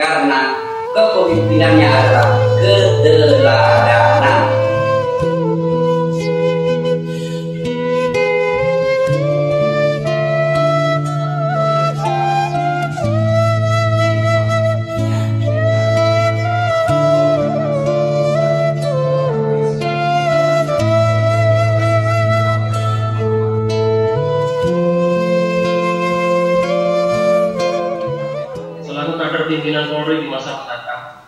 karena kepemimpinannya adalah keteladanan. Pimpinan Polri di masa mendatang.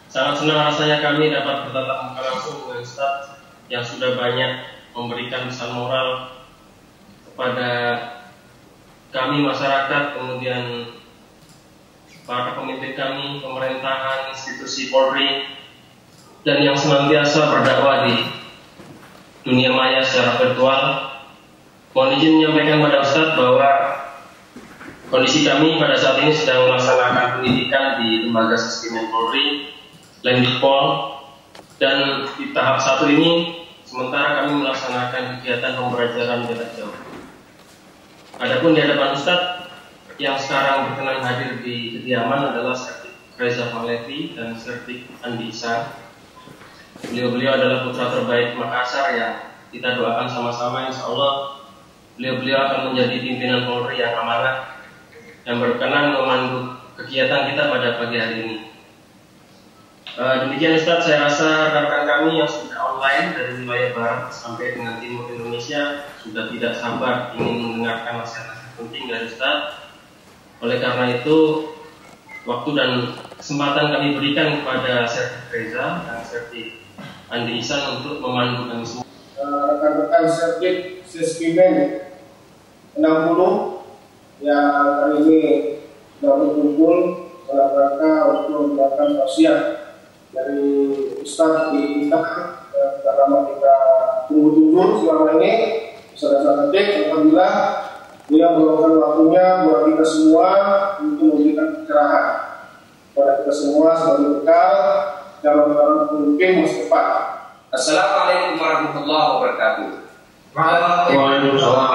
Sangat senang rasanya kami dapat bertatap muka langsung dengan Ustadz yang sudah banyak memberikan pesan moral kepada kami masyarakat, kemudian para pemimpin kami, pemerintahan, institusi Polri, dan yang senantiasa berdakwah di dunia maya secara virtual. Mohon izin menyampaikan kepada Ustadz bahwa kondisi kami pada saat ini sedang melaksanakan pendidikan di Lembaga Sesbidmen Polri, Lendikpol, dan di tahap 1 ini sementara kami melaksanakan kegiatan pembelajaran jarak jauh. Adapun di hadapan Ustadz yang sekarang berkenan hadir di kediaman adalah Sertik Reza Fahlevi dan Sertik Andi Isa. Beliau-beliau adalah putra terbaik Makassar yang kita doakan sama-sama, insya Allah beliau-beliau akan menjadi pimpinan Polri yang amanah, yang berkenan memandu kegiatan kita pada pagi hari ini. Demikian Ustadz, saya rasa rekan-rekan kami yang sudah online dari wilayah barat sampai dengan timur Indonesia sudah tidak sabar ingin mendengarkan nasihat-nasihat penting dari Ustadz. Oleh karena itu, waktu dan kesempatan kami berikan kepada Sertik Reza dan Sertik Andi Ihsan untuk memandu kami semua. Rekan-rekan Sertik Sesbidmen 60 yang hari ini sudah berkumpul dalam rangka untuk melakukan tausiah dari Ustadz di kita karena kita tunggu-tunggu selama ini. Saudara-saudara Sertik, alhamdulillah dia meluangkan waktunya buat kita semua untuk memberikan pencerahan kepada kita semua sebagai bekal calon-calon pemimpin masa depan. Assalamualaikum warahmatullahi wabarakatuh. Waalaikumsalam.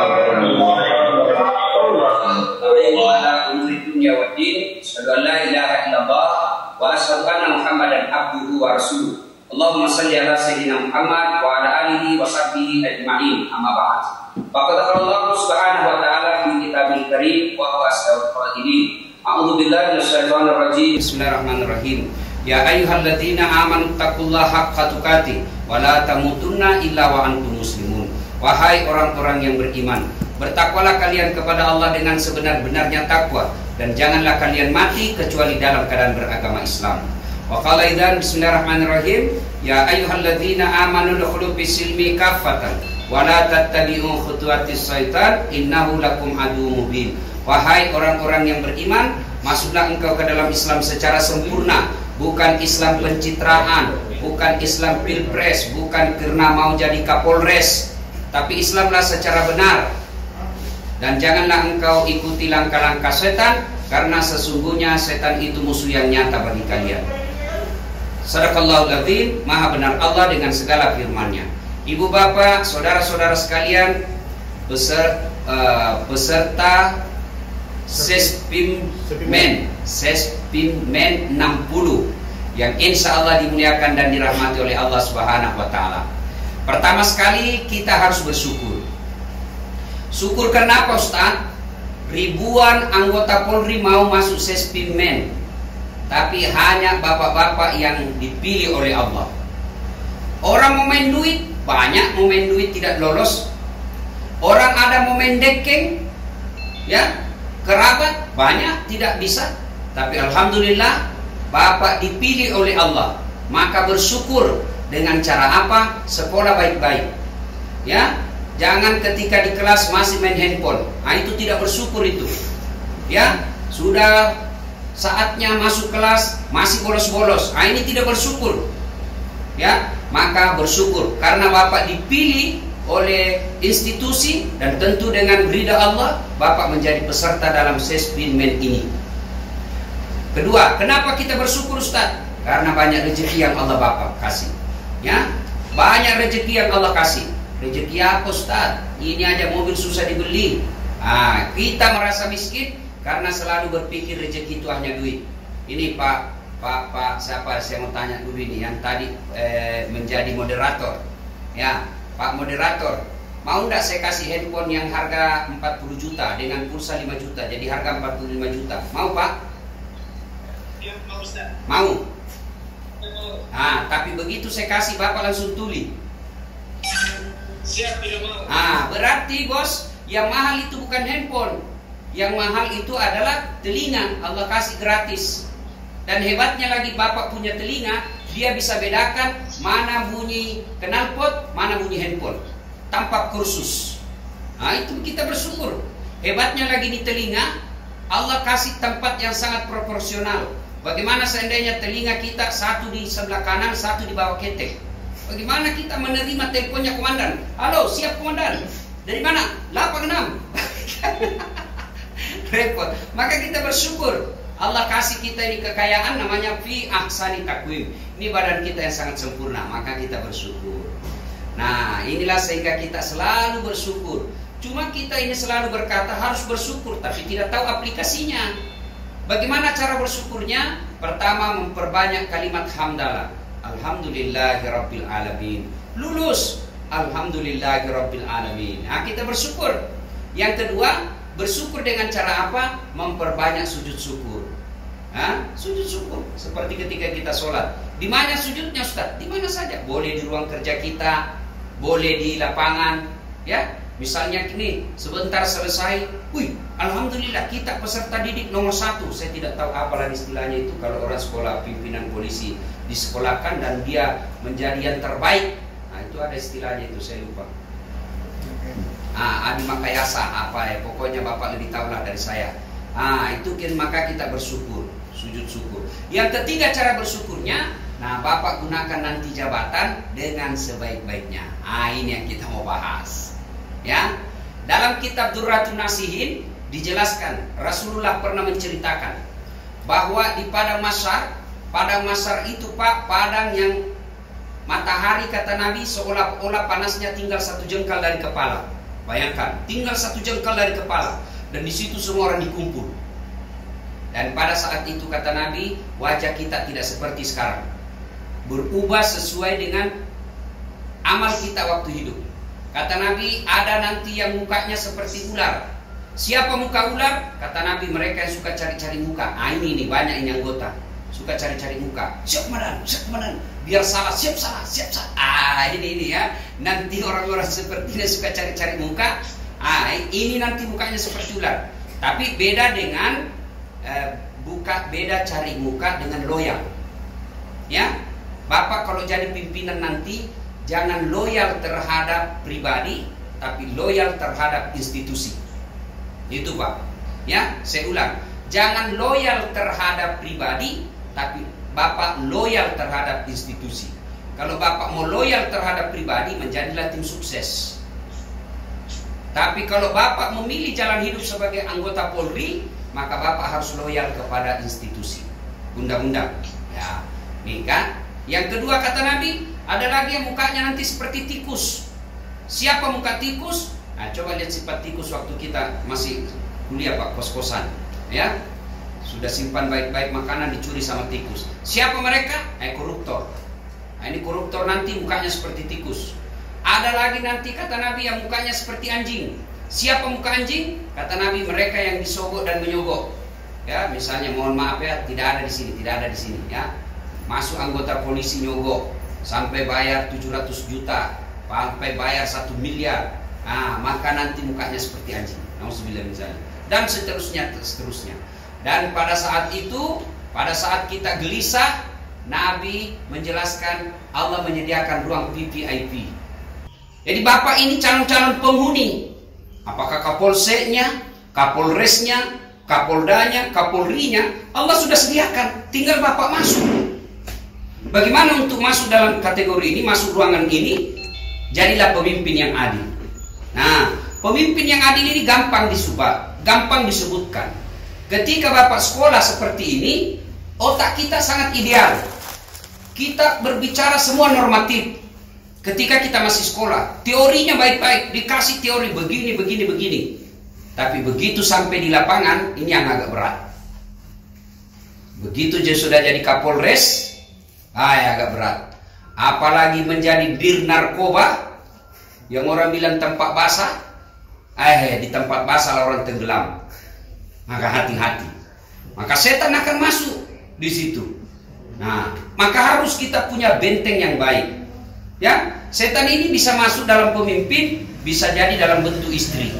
Asyhadu an la ilaha illallah wa asyhadu anna Muhammadan abduhu wa rasuluh. Allahumma shalli ala sayyidina Muhammad wa ala alihi wa sahbihi ajma'in. Amma ba'd. Faqad qala Allah subhanahu wa ta'ala fi kitabil karim wa huwa asdaqul qa'ilin. A'udzu billahi minasyaitonir rajim. Bismillahirrahmanirrahim. Ya ayyuhalladzina amanu taqullaha haqqa tuqatih wa la tamutunna illa wa antum muslimun. Wahai orang-orang yang beriman, bertakwalah kalian kepada Allah dengan sebenar-benarnya takwa, dan janganlah kalian mati kecuali dalam keadaan beragama Islam. Wa qala idzan bismillahirrahmanirrahim, ya ayyuhalladzina amanu dukhulu fis-silmi kaffatan wa la tattabi'u khutuwatis syaitan innahu lakum aduwwum mubin. Wahai orang-orang yang beriman, masuklah engkau ke dalam Islam secara sempurna, bukan Islam pencitraan, bukan Islam pilpres, bukan karena mau jadi kapolres, tapi Islamlah secara benar. Dan janganlah engkau ikuti langkah-langkah setan, karena sesungguhnya setan itu musuh yang nyata bagi kalian. Sadaqallahul adzim, maha benar Allah dengan segala firman-Nya. Ibu bapak, saudara-saudara sekalian, peserta Sesbidmen 60 yang insya Allah dimuliakan dan dirahmati oleh Allah Subhanahu wa Ta'ala. Pertama sekali kita harus bersyukur. Syukur kenapa Ustaz? Ribuan anggota Polri mau masuk Sesbidmen, tapi hanya bapak-bapak yang dipilih oleh Allah. Orang mau main duit, banyak mau main duit tidak lolos. Orang ada mau main dekeng, ya, kerabat banyak tidak bisa. Tapi alhamdulillah bapak dipilih oleh Allah. Maka bersyukur dengan cara apa? Sekolah baik-baik, ya. Jangan ketika di kelas masih main handphone. Nah, itu tidak bersyukur itu. Ya, sudah saatnya masuk kelas masih bolos-bolos. Nah, ini tidak bersyukur. Ya, maka bersyukur karena Bapak dipilih oleh institusi dan tentu dengan ridha Allah Bapak menjadi peserta dalam Sesbidmen ini. Kedua, kenapa kita bersyukur Ustaz? Karena banyak rezeki yang Allah Bapak kasih. Ya, banyak rezeki yang Allah kasih. Rezeki apa Ustaz? Ini aja mobil susah dibeli. Nah, kita merasa miskin karena selalu berpikir rezeki itu hanya duit. Ini Pak siapa saya mau tanya dulu ini yang tadi menjadi moderator. Ya, Pak moderator, mau nggak saya kasih handphone yang harga 40 juta dengan pulsa 5 juta, jadi harga 45 juta. Mau Pak? Ya, mau Ustaz. Mau. Ah, tapi begitu saya kasih Bapak langsung tuli. Siap, tidak mau. Ah, berarti bos, yang mahal itu bukan handphone. Yang mahal itu adalah telinga. Allah kasih gratis. Dan hebatnya lagi Bapak punya telinga, dia bisa bedakan mana bunyi knalpot, mana bunyi handphone tanpa kursus. Nah, itu kita bersyukur. Hebatnya lagi di telinga, Allah kasih tempat yang sangat proporsional. Bagaimana seandainya telinga kita satu di sebelah kanan, satu di bawah ketek? Bagaimana kita menerima teleponnya komandan? Halo, siap komandan. Dari mana? 86. Repot. Maka kita bersyukur. Allah kasih kita ini kekayaan namanya fi ahsani takwim. Ini badan kita yang sangat sempurna, maka kita bersyukur. Nah, inilah sehingga kita selalu bersyukur. Cuma kita ini selalu berkata harus bersyukur, tapi tidak tahu aplikasinya. Bagaimana cara bersyukurnya? Pertama, memperbanyak kalimat hamdalah. Alhamdulillahirabbil alamin. Lulus, alhamdulillahirabbil alamin. Nah, kita bersyukur. Yang kedua, bersyukur dengan cara apa? Memperbanyak sujud syukur. Sujud syukur seperti ketika kita sholat. Di mana sujudnya Ustaz? Di mana saja. Boleh di ruang kerja kita, boleh di lapangan, ya. Misalnya gini, sebentar selesai, wih, alhamdulillah kita peserta didik nomor 1. Saya tidak tahu apalah istilahnya itu kalau orang sekolah pimpinan polisi disekolahkan dan dia menjadi yang terbaik. Nah, itu ada istilahnya itu, saya lupa. Adi Makayasa apa ya, pokoknya Bapak lebih tahu lah dari saya. Itu maka kita bersyukur, sujud syukur. Yang ketiga cara bersyukurnya, nah Bapak gunakan nanti jabatan dengan sebaik-baiknya. Ini yang kita mau bahas. Ya, dalam kitab Durratun Nasihin dijelaskan Rasulullah pernah menceritakan bahwa di padang mahsyar itu Pak, padang yang matahari kata Nabi seolah-olah panasnya tinggal 1 jengkal dari kepala. Bayangkan, tinggal 1 jengkal dari kepala, dan di situ semua orang dikumpul. Dan pada saat itu kata Nabi, wajah kita tidak seperti sekarang, berubah sesuai dengan amal kita waktu hidup. Kata Nabi, ada nanti yang mukanya seperti ular. Siapa muka ular? Kata Nabi, mereka yang suka cari-cari muka. Ini banyak ini anggota suka cari-cari muka. Siap komandan, biar salah, siap salah. Ini ya. Nanti orang-orang seperti ini suka cari-cari muka. Ini nanti mukanya seperti ular. Tapi beda dengan beda cari muka dengan loyal. Ya, Bapak kalau jadi pimpinan nanti jangan loyal terhadap pribadi, tapi loyal terhadap institusi. Itu Pak. Ya, saya ulang. Jangan loyal terhadap pribadi, tapi Bapak loyal terhadap institusi. Kalau Bapak mau loyal terhadap pribadi, menjadilah tim sukses. Tapi kalau Bapak memilih jalan hidup sebagai anggota Polri, maka Bapak harus loyal kepada institusi, undang-undang. Ya, nih kan. Yang kedua kata Nabi, ada lagi yang mukanya nanti seperti tikus. Siapa muka tikus? Nah, coba lihat sifat tikus waktu kita masih kuliah Pak, kos-kosan. Ya, sudah simpan baik-baik makanan dicuri sama tikus. Siapa mereka? Koruptor. Nah, ini koruptor nanti mukanya seperti tikus. Ada lagi nanti kata Nabi yang mukanya seperti anjing. Siapa muka anjing? Kata Nabi, mereka yang disogok dan menyogok. Ya, misalnya mohon maaf ya, tidak ada di sini, ya. Masuk anggota polisi nyogok sampai bayar 700 juta, sampai bayar 1 miliar. Maka nanti mukanya seperti anjing. Nauzubillah misalnya. Dan seterusnya. Dan pada saat itu, pada saat kita gelisah, Nabi menjelaskan Allah menyediakan ruang VVIP. Jadi Bapak ini calon-calon penghuni. Apakah Kapolseknya, Kapolresnya, Kapoldanya, Kapolrinya, Allah sudah sediakan. Tinggal Bapak masuk. Bagaimana untuk masuk dalam kategori ini, masuk ruangan ini? Jadilah pemimpin yang adil. Nah, pemimpin yang adil ini gampang disebutkan. Ketika Bapak sekolah seperti ini, otak kita sangat ideal. Kita berbicara semua normatif. Ketika kita masih sekolah, teorinya baik-baik, dikasih teori begini. Tapi begitu sampai di lapangan, ini yang agak berat. Begitu dia sudah jadi Kapolres, agak berat. Apalagi menjadi dir narkoba, yang orang bilang tempat basah, di tempat basah orang tenggelam. Maka hati-hati. Maka setan akan masuk di situ. Nah, maka harus kita punya benteng yang baik. Ya, setan ini bisa masuk dalam pemimpin, bisa jadi dalam bentuk istri.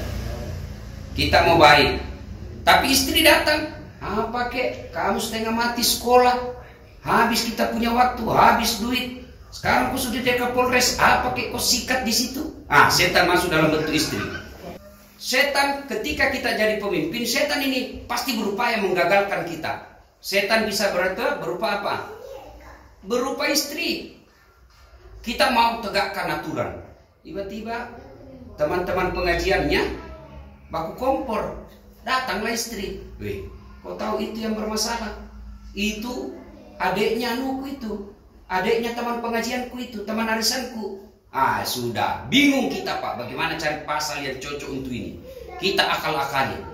Kita mau baik, tapi istri datang, apa kek? Kamu setengah mati sekolah, habis kita punya waktu, habis duit. Sekarang kau sudah jadi Kapolres, apa kek kau sikat di situ? Setan masuk dalam bentuk istri. Setan ketika kita jadi pemimpin, setan ini pasti berupaya menggagalkan kita. Setan bisa berupa apa? Berupa istri. Kita mau tegakkan aturan, tiba-tiba teman-teman pengajiannya baku kompor, datanglah istri. Weh, kau tahu itu yang bermasalah? Itu adiknya anuku itu, adiknya teman pengajianku itu, teman arisanku. Sudah bingung kita Pak, bagaimana cari pasal yang cocok untuk ini. Kita akal-akali.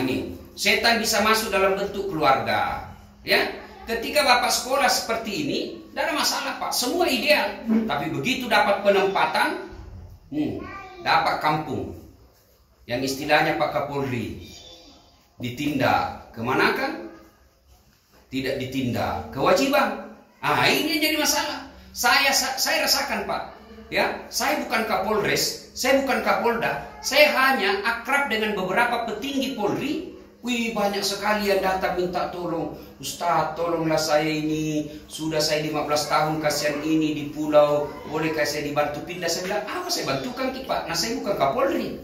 Ini setan bisa masuk dalam bentuk keluarga. Ya, ketika bapak sekolah seperti ini, tidak ada masalah Pak, semua ideal. Tapi begitu dapat penempatan, dapat kampung, yang istilahnya Pak Kapolri, ditindak kemana kan? Tidak ditindak, kewajiban. Ini jadi masalah. Saya rasakan Pak, ya, saya bukan Kapolres, saya bukan Kapolda, saya hanya akrab dengan beberapa petinggi Polri. Banyak sekali yang datang minta tolong, Ustaz, tolonglah saya ini, sudah saya 15 tahun kasihan ini di pulau, bolehkah saya dibantu pindah? Saya bilang, apa saya bantukan Pak? Saya bukan Kapolri.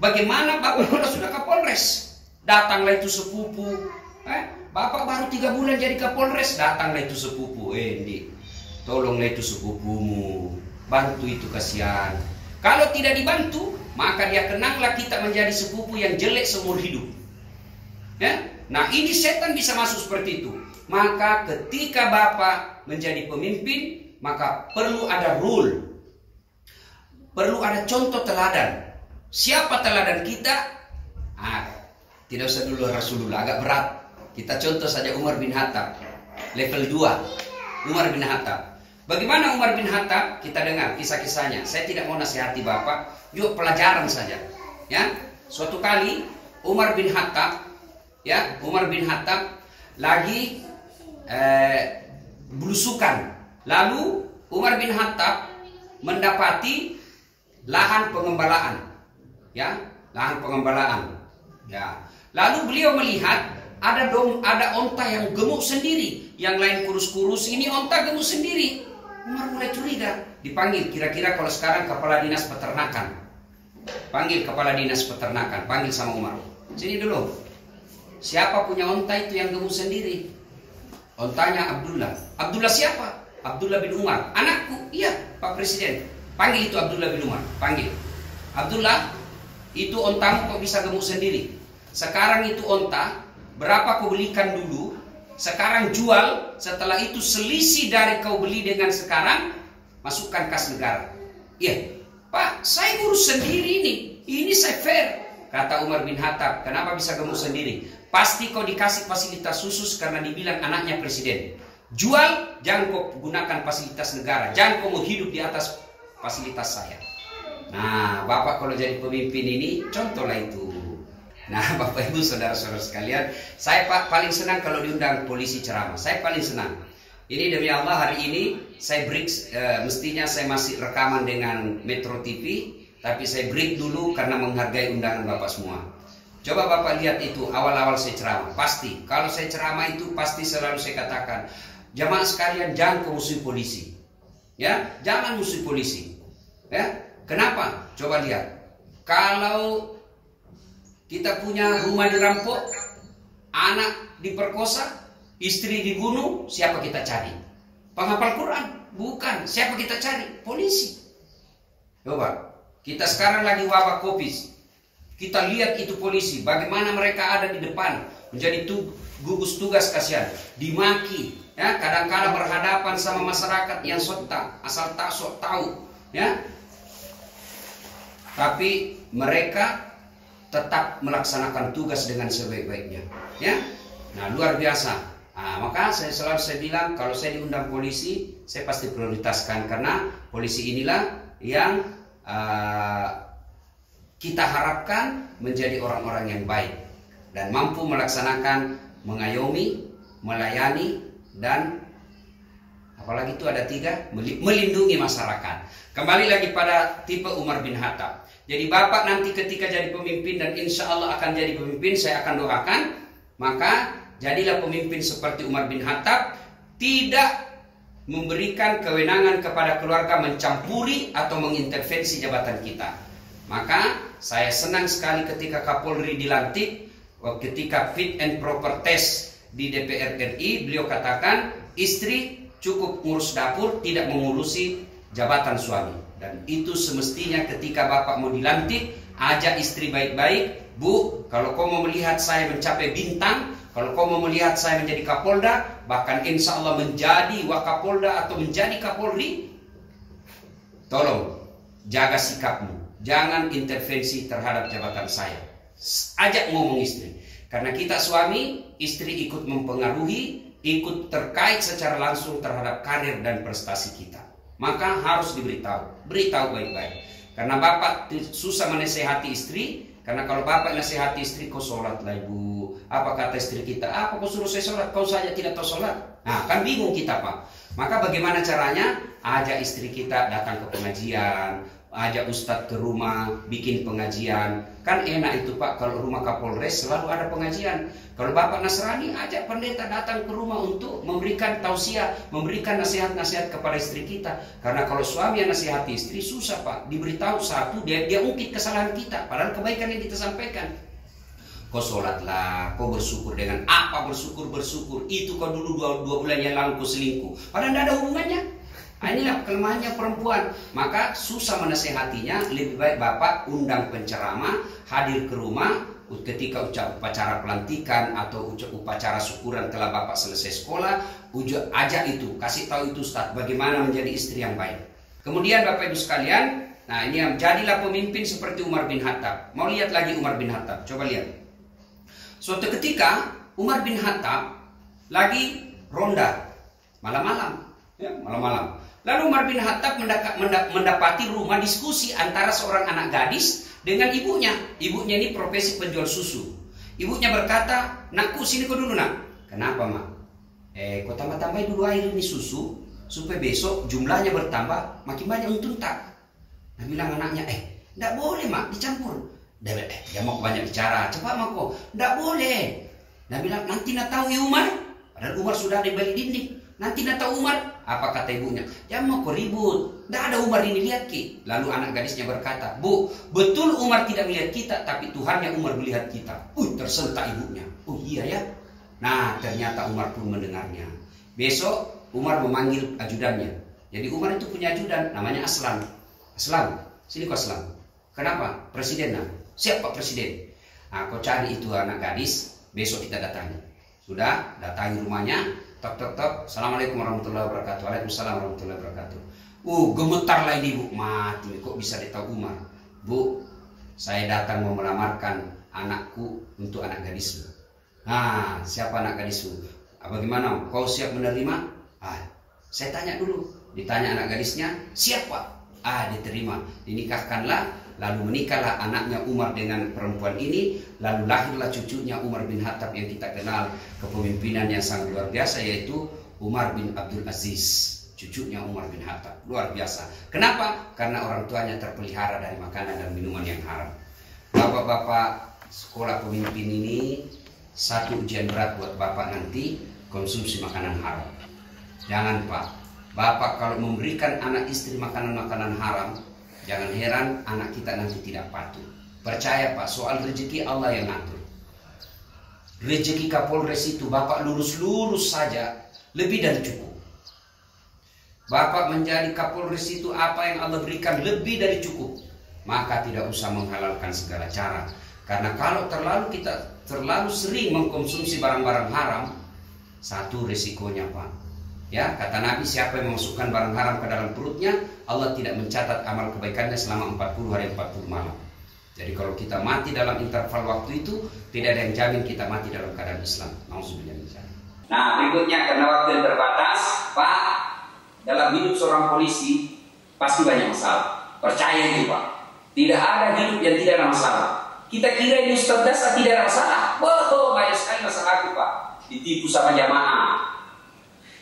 Bagaimana Bapak kalau sudah Kapolres? Datanglah itu sepupu. Bapak baru 3 bulan jadi Kapolres, datanglah itu sepupu. Tolonglah itu sepupumu, bantu itu kasihan. Kalau tidak dibantu, maka dia kenanglah kita menjadi sepupu yang jelek seumur hidup. Ya? Nah, ini setan bisa masuk seperti itu. Maka ketika Bapak menjadi pemimpin, maka perlu ada rule, perlu ada contoh teladan. Siapa teladan kita? Tidak usah dulu Rasulullah, agak berat. Kita contoh saja Umar bin Khattab, level 2. Umar bin Khattab. Bagaimana Umar bin Khattab? Kita dengar kisah-kisahnya. Saya tidak mau nasihati Bapak, yuk pelajaran saja. Ya, suatu kali Umar bin Khattab, lagi belusukan. Lalu Umar bin Khattab mendapati lahan pengembalaan. Lahan pengembalaan. Lalu beliau melihat ada onta yang gemuk sendiri, yang lain kurus-kurus, ini onta gemuk sendiri. Umar mulai curiga, dipanggil, kira-kira kalau sekarang kepala dinas peternakan. Panggil kepala dinas peternakan, panggil sama Umar. Sini dulu. Siapa punya onta itu yang gemuk sendiri? Ontanya Abdullah. Abdullah siapa? Abdullah bin Umar. Anakku, iya Pak Presiden. Panggil itu Abdullah bin Umar, panggil. Abdullah, itu ontamu kok bisa gemuk sendiri? Sekarang itu onta, berapa kau belikan dulu? Sekarang jual, setelah itu selisih dari kau beli dengan sekarang, masukkan kas negara. Iya, Pak, saya urus sendiri ini saya fair. Kata Umar bin Khattab, kenapa bisa gemuk sendiri? Pasti kau dikasih fasilitas khusus karena dibilang anaknya presiden. Jual, jangan kau gunakan fasilitas negara, jangan kau mau hidup di atas fasilitas saya. Nah, Bapak kalau jadi pemimpin ini, contohlah itu. Nah, Bapak Ibu saudara-saudara sekalian, saya paling senang kalau diundang polisi ceramah. Saya paling senang. Ini demi Allah, hari ini saya break, mestinya saya masih rekaman dengan Metro TV, tapi saya break dulu karena menghargai undangan Bapak semua. Coba Bapak lihat itu awal-awal saya ceramah. Pasti, kalau saya ceramah itu pasti selalu saya katakan, jamaah sekalian jangan musuh polisi. Ya, jangan musuh polisi. Ya, kenapa? Coba lihat. Kalau kita punya rumah dirampok, anak diperkosa, istri dibunuh, siapa kita cari? Penghafal Quran? Bukan. Siapa kita cari? Polisi. Coba, kita sekarang lagi wabah COVID. Kita lihat itu polisi, bagaimana mereka ada di depan, menjadi gugus tugas kasihan, dimaki, ya, kadang-kadang berhadapan sama masyarakat yang asal tak sok tahu, ya. Tapi mereka tetap melaksanakan tugas dengan sebaik-baiknya, ya. Nah, luar biasa. Maka saya selalu bilang, kalau saya diundang polisi, saya pasti prioritaskan, karena polisi inilah yang kita harapkan menjadi orang-orang yang baik dan mampu melaksanakan, mengayomi, melayani, dan apalagi itu ada 3, melindungi masyarakat. Kembali lagi pada tipe Umar bin Khattab. Jadi Bapak nanti ketika jadi pemimpin, dan insya Allah akan jadi pemimpin, saya akan doakan, maka jadilah pemimpin seperti Umar bin Khattab, tidak memberikan kewenangan kepada keluarga mencampuri atau mengintervensi jabatan kita. Maka saya senang sekali ketika Kapolri dilantik, ketika fit and proper test di DPR RI, beliau katakan istri cukup ngurus dapur, tidak mengurusi jabatan suami. Dan itu semestinya ketika Bapak mau dilantik, ajak istri baik-baik. Bu, kalau kau mau melihat saya mencapai bintang, kalau kau mau melihat saya menjadi Kapolda, bahkan insya Allah menjadi Wakapolda atau menjadi Kapolri, tolong jaga sikapmu, jangan intervensi terhadap jabatan saya. Ajak ngomong istri, karena kita suami, istri ikut mempengaruhi, ikut terkait secara langsung terhadap karir dan prestasi kita. Maka harus beritahu baik-baik. Karena Bapak susah menasehati istri, karena kalau Bapak nasihati istri, kau sholat lah ibu. Apa kata istri kita? Apa kau suruh saya sholat? Kau saja tidak tahu sholat. Nah, kan bingung kita Pak. Maka bagaimana caranya? Ajak istri kita datang ke pengajian, ajak ustadz ke rumah, bikin pengajian. Kan enak itu Pak, kalau rumah Kapolres selalu ada pengajian. Kalau Bapak Nasrani, ajak pendeta datang ke rumah untuk memberikan tausiah, memberikan nasihat-nasihat kepada istri kita. Karena kalau suami yang nasihati istri, susah Pak. Diberitahu satu, dia ungkit kesalahan kita, padahal kebaikan yang kita sampaikan. Kau sholatlah, kau bersyukur dengan apa bersyukur. Itu kau dulu 2 bulan yang lalu kau selingkuh, padahal tidak ada hubungannya. Inilah kelemahannya perempuan. Maka susah menasehatinya. Lebih baik Bapak undang penceramah, hadir ke rumah ketika upacara pelantikan atau upacara syukuran telah Bapak selesai sekolah, ajak itu, kasih tahu itu Ustaz bagaimana menjadi istri yang baik. Kemudian Bapak Ibu sekalian, nah ini jadilah pemimpin seperti Umar bin Khattab. Mau lihat lagi Umar bin Khattab? Coba lihat. Suatu ketika Umar bin Khattab lagi ronda malam-malam, ya, malam-malam. Lalu Umar bin Khattab mendapati rumah diskusi antara seorang anak gadis dengan ibunya. Ibunya ini profesi penjual susu. Ibunya berkata, "Nakku, sini kau dulu nak." "Kenapa mak?" Kau tambah-tambahin dulu air ini susu supaya besok jumlahnya bertambah, makin banyak untung tak?" Nah bilang anaknya, "Nggak boleh mak, dicampur." Dia mau banyak bicara, "Coba mak kau." "Nggak boleh." Nah bilang, "Nanti nak tahu ya Umar." Padahal Umar sudah ada di balik dinding. "Nanti nak tahu Umar." Apa kata ibunya? "Jangan mau kau ribut. Nggak ada Umar ini, lihat ki." Lalu anak gadisnya berkata, "Bu, betul Umar tidak melihat kita, tapi Tuhan yang Umar melihat kita." Tersentak ibunya. "Oh iya ya." Nah ternyata Umar pun mendengarnya. Besok Umar memanggil ajudannya. Jadi Umar itu punya ajudan, namanya Aslam. "Aslam, sini kau Aslam." "Kenapa? Presiden nah." "Siap Pak Presiden." "Nah, kau cari itu anak gadis, besok kita datangi." Sudah, datangi rumahnya. Tok tok tok. "Assalamualaikum warahmatullahi wabarakatuh." "Waalaikumsalam warahmatullahi wabarakatuh." Gemetarlah ini ibu. Mati, kok bisa ditahu Umar? "Bu, saya datang mau melamarkan anakku untuk anak gadismu." "Nah, siapa anak gadismu?" "Bagaimana? Kau siap menerima?" Saya tanya dulu." Ditanya anak gadisnya, "Siap Pak." Diterima. Dinikahkanlah. Lalu menikahlah anaknya Umar dengan perempuan ini. Lalu lahirlah cucunya Umar bin Khattab yang kita kenal kepemimpinan yang sangat luar biasa, yaitu Umar bin Abdul Aziz. Cucunya Umar bin Khattab. Luar biasa. Kenapa? Karena orang tuanya terpelihara dari makanan dan minuman yang haram. Bapak-bapak sekolah pemimpin ini, satu ujian berat buat Bapak nanti, konsumsi makanan haram. Jangan Pak. Bapak kalau memberikan anak istri makanan-makanan haram, jangan heran anak kita nanti tidak patuh. Percaya Pak, soal rezeki Allah yang ngatur. Rezeki Kapolres itu Bapak lurus-lurus saja lebih dari cukup. Bapak menjadi Kapolres itu apa yang Allah berikan lebih dari cukup. Maka tidak usah menghalalkan segala cara. Karena kalau kita terlalu sering mengkonsumsi barang-barang haram, satu resikonya Pak. Ya, kata Nabi, siapa yang memasukkan barang haram ke dalam perutnya, Allah tidak mencatat amal kebaikannya selama 40 hari 40 malam. Jadi kalau kita mati dalam interval waktu itu, tidak ada yang jamin kita mati dalam keadaan Islam. Nauzubillah. Nah, berikutnya karena waktu yang terbatas, Pak, dalam hidup seorang polisi pasti banyak masalah. Percaya itu, Pak. Tidak ada hidup yang tidak ada masalah. Kita kira ini Ustaz Dasa tidak ada masalah. Wah, banyak sekali masalah itu, Pak. Ditipu sama jamaah.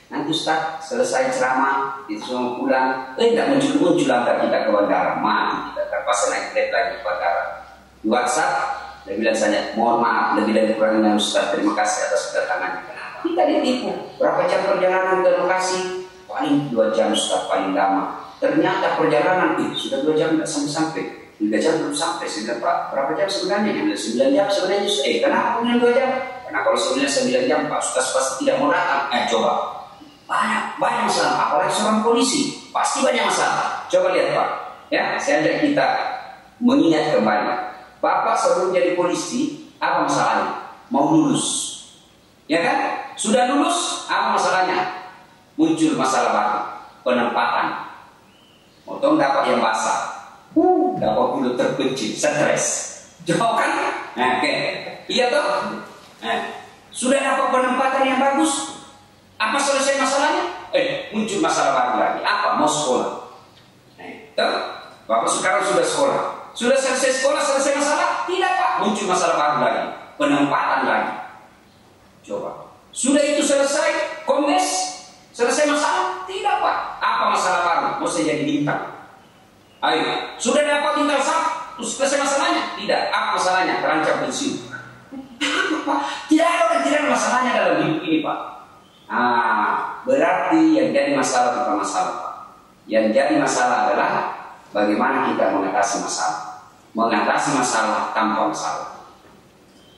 Nanti Ustaz selesai ceramah, itu semua pulang, tidak muncul angkat kita ke bandara, mati kita terpaksa naik kereta lagi ke bandara. Di WhatsApp, dia bilang saja, mohon maaf lebih dari kurangnya Ustaz, terima kasih atas kedatangannya. Kita ditipu. Berapa jam perjalanan ke lokasi? Paling 2 jam Ustaz, paling lama. Ternyata perjalanan sudah 2 jam tidak sampai-sampai. 3 jam belum sampai. Saya bilang, Pak, berapa jam sebenarnya? Dia bilang 9 jam sebenarnya. Kenapa punya 2 jam? Karena kalau sebenarnya 9 jam Pak Ustaz pasti tidak mau datang. Coba. Banyak masalah. Apalagi seorang polisi, pasti banyak masalah. Coba lihat, Pak. Ya, saya ajak kita mengingat kembali. Bapak sebelum jadi polisi, apa masalahnya? Mau lulus. Ya kan? Sudah lulus, apa masalahnya? Muncul masalah baru, penempatan. Potong dapat yang basah, dapat bulu terpencil, stres. Jauh kan? Oke. Iya toh? Sudah dapat penempatan yang bagus. Apa selesai masalahnya? Muncul masalah baru lagi. Apa? Mau sekolah. Toh? Bapak sekarang sudah sekolah. Sudah selesai sekolah, selesai masalah? Tidak, Pak. Muncul masalah baru lagi. Penempatan lagi. Coba. Sudah itu selesai, komes, selesai masalah? Tidak, Pak. Apa masalah baru? Mau saya jadi bintang. Ayo, sudah dapat bintang sah, terus selesai masalahnya? Tidak. Apa masalahnya? Terancam pensiun. Pak, tidak ada masalahnya dalam hidup ini, Pak. Berarti yang jadi masalah bukan masalah, Pak. Yang jadi masalah adalah bagaimana kita mengatasi masalah. Mengatasi masalah tanpa masalah.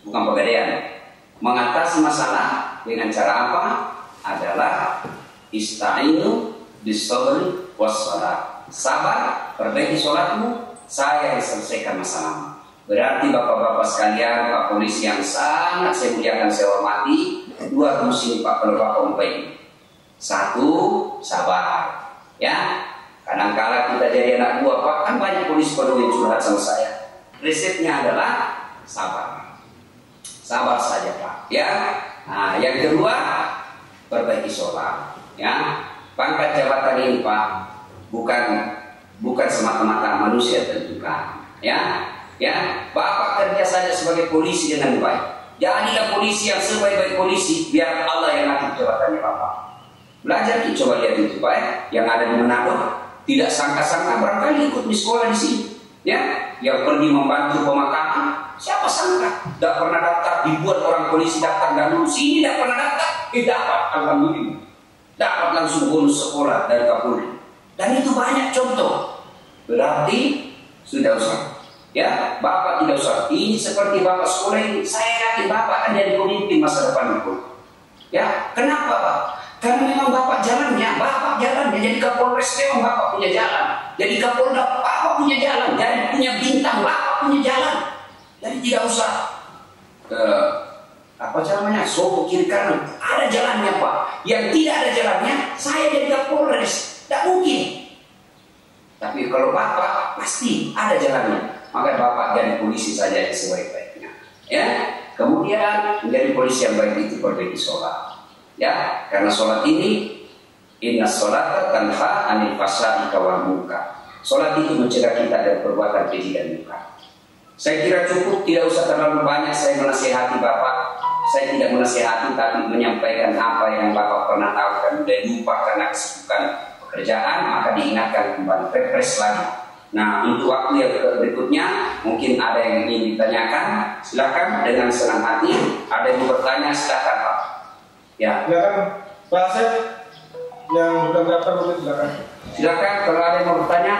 Bukan pegadaian. Mengatasi masalah dengan cara apa? Adalah ista'inu bis-sabri was-shalah. Sabar, perbaiki sholatmu, saya yang selesaikan masalahmu. Berarti bapak-bapak sekalian, Pak Polisi yang sangat saya muliakan, saya hormati, 2 rumus ini Pak kalau Bapak mau baik. 1, sabar. Ya, kadang-kala kita jadi anak buah, Pak, kan banyak polisi pada yang curhat sama saya. Resepnya adalah sabar. Sabar saja, Pak. Ya. Nah, yang kedua, perbaiki sholat. Ya, pangkat jabatan ini, Pak, bukan semata-mata manusia tentukan. Ya, Bapak kerja saja sebagai polisi dengan baik. Jadilah polisi yang sebaik-baik polisi, biar Allah yang ngatur jabatannya Bapak. Belajar, coba lihat itu, Pak. Yang ada di Manado, tidak sangka-sangka barangkali ikut di sekolah di sini. Ya, yang pergi membantu pemakaman. Siapa sangka? Tidak pernah daftar, dibuat orang polisi daftar dan lulus. Ini tidak pernah daftar, dapat, alhamdulillah. Dapat langsung bonus sekolah dari Kapolri. Dan itu banyak contoh. Berarti sudah usah. Ya, Bapak tidak usah. Ini seperti Bapak sekolah ini. Saya yakin Bapak akan jadi pemimpin masa depan itu. Ya, kenapa, Pak? Karena memang Bapak jalannya. Jadi Kapolres memang Bapak punya jalan. Jadi Kapolda Bapak punya jalan. Jadi punya bintang Bapak punya jalan. Jadi tidak usah sopok kiri kanan. Ada jalannya, Pak. Yang tidak ada jalannya, saya jadi Kapolres. Tidak mungkin. Tapi kalau Bapak pasti ada jalannya. Maka Bapak jadi polisi saja yang sebaik-baiknya. Ya. Kemudian menjadi polisi yang baik itu perbaiki sholat. Ya, karena sholat ini inna sholata tanha anil fahsya'i wal munkar. Sholat itu mencegah kita dari perbuatan keji dan munkar. Saya kira cukup, tidak usah terlalu banyak saya menasihati Bapak. Saya tidak menasihati, tapi menyampaikan apa yang Bapak pernah tahu dan sudah lupa karena kesibukan pekerjaan, maka diingatkan kembali, refresh lagi. Nah, untuk waktu yang berikutnya, mungkin ada yang ingin ditanyakan, silakan dengan senang hati. Ada yang mau bertanya, silakan Pak. Ya. Silakan Pak Asep, yang sudah mendaftar mungkin silakan. Silakan kalau ada yang mau bertanya.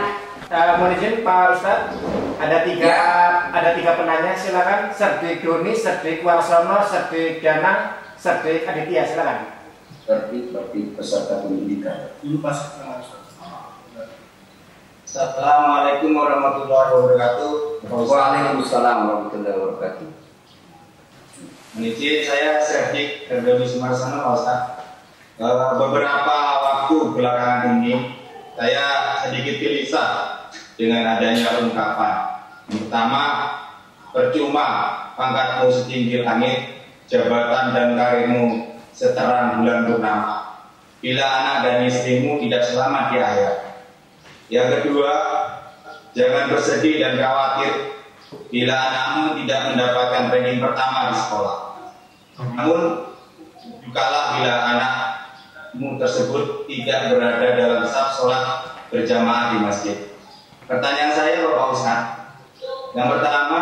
Mohon izin Pak Ustadz, ada tiga penanya, silakan. Serdik Doni, Serdik Warsono, Serdik Danang, Serdik Aditya, silakan. Serdik peserta pendidikan. Dulu pas Assalamualaikum warahmatullahi wabarakatuh. Waalaikumsalam warahmatullahi wabarakatuh. Izin saya Serdik Doni Sumarsono, Pak Ustadz. Beberapa waktu belakangan ini saya sedikit gelisah dengan adanya ungkapan Pertama, percuma pangkatmu setinggi langit, jabatan dan karirmu seterang bulan purnama, bila anak dan istrimu tidak selamat di akhirat. Yang kedua, jangan bersedih dan khawatir bila anakmu tidak mendapatkan ranking pertama di sekolah. Namun, bukalah bila anakmu tersebut tidak berada dalam saf sholat berjamaah di masjid. Pertanyaan saya Bapak Ustaz, yang pertama,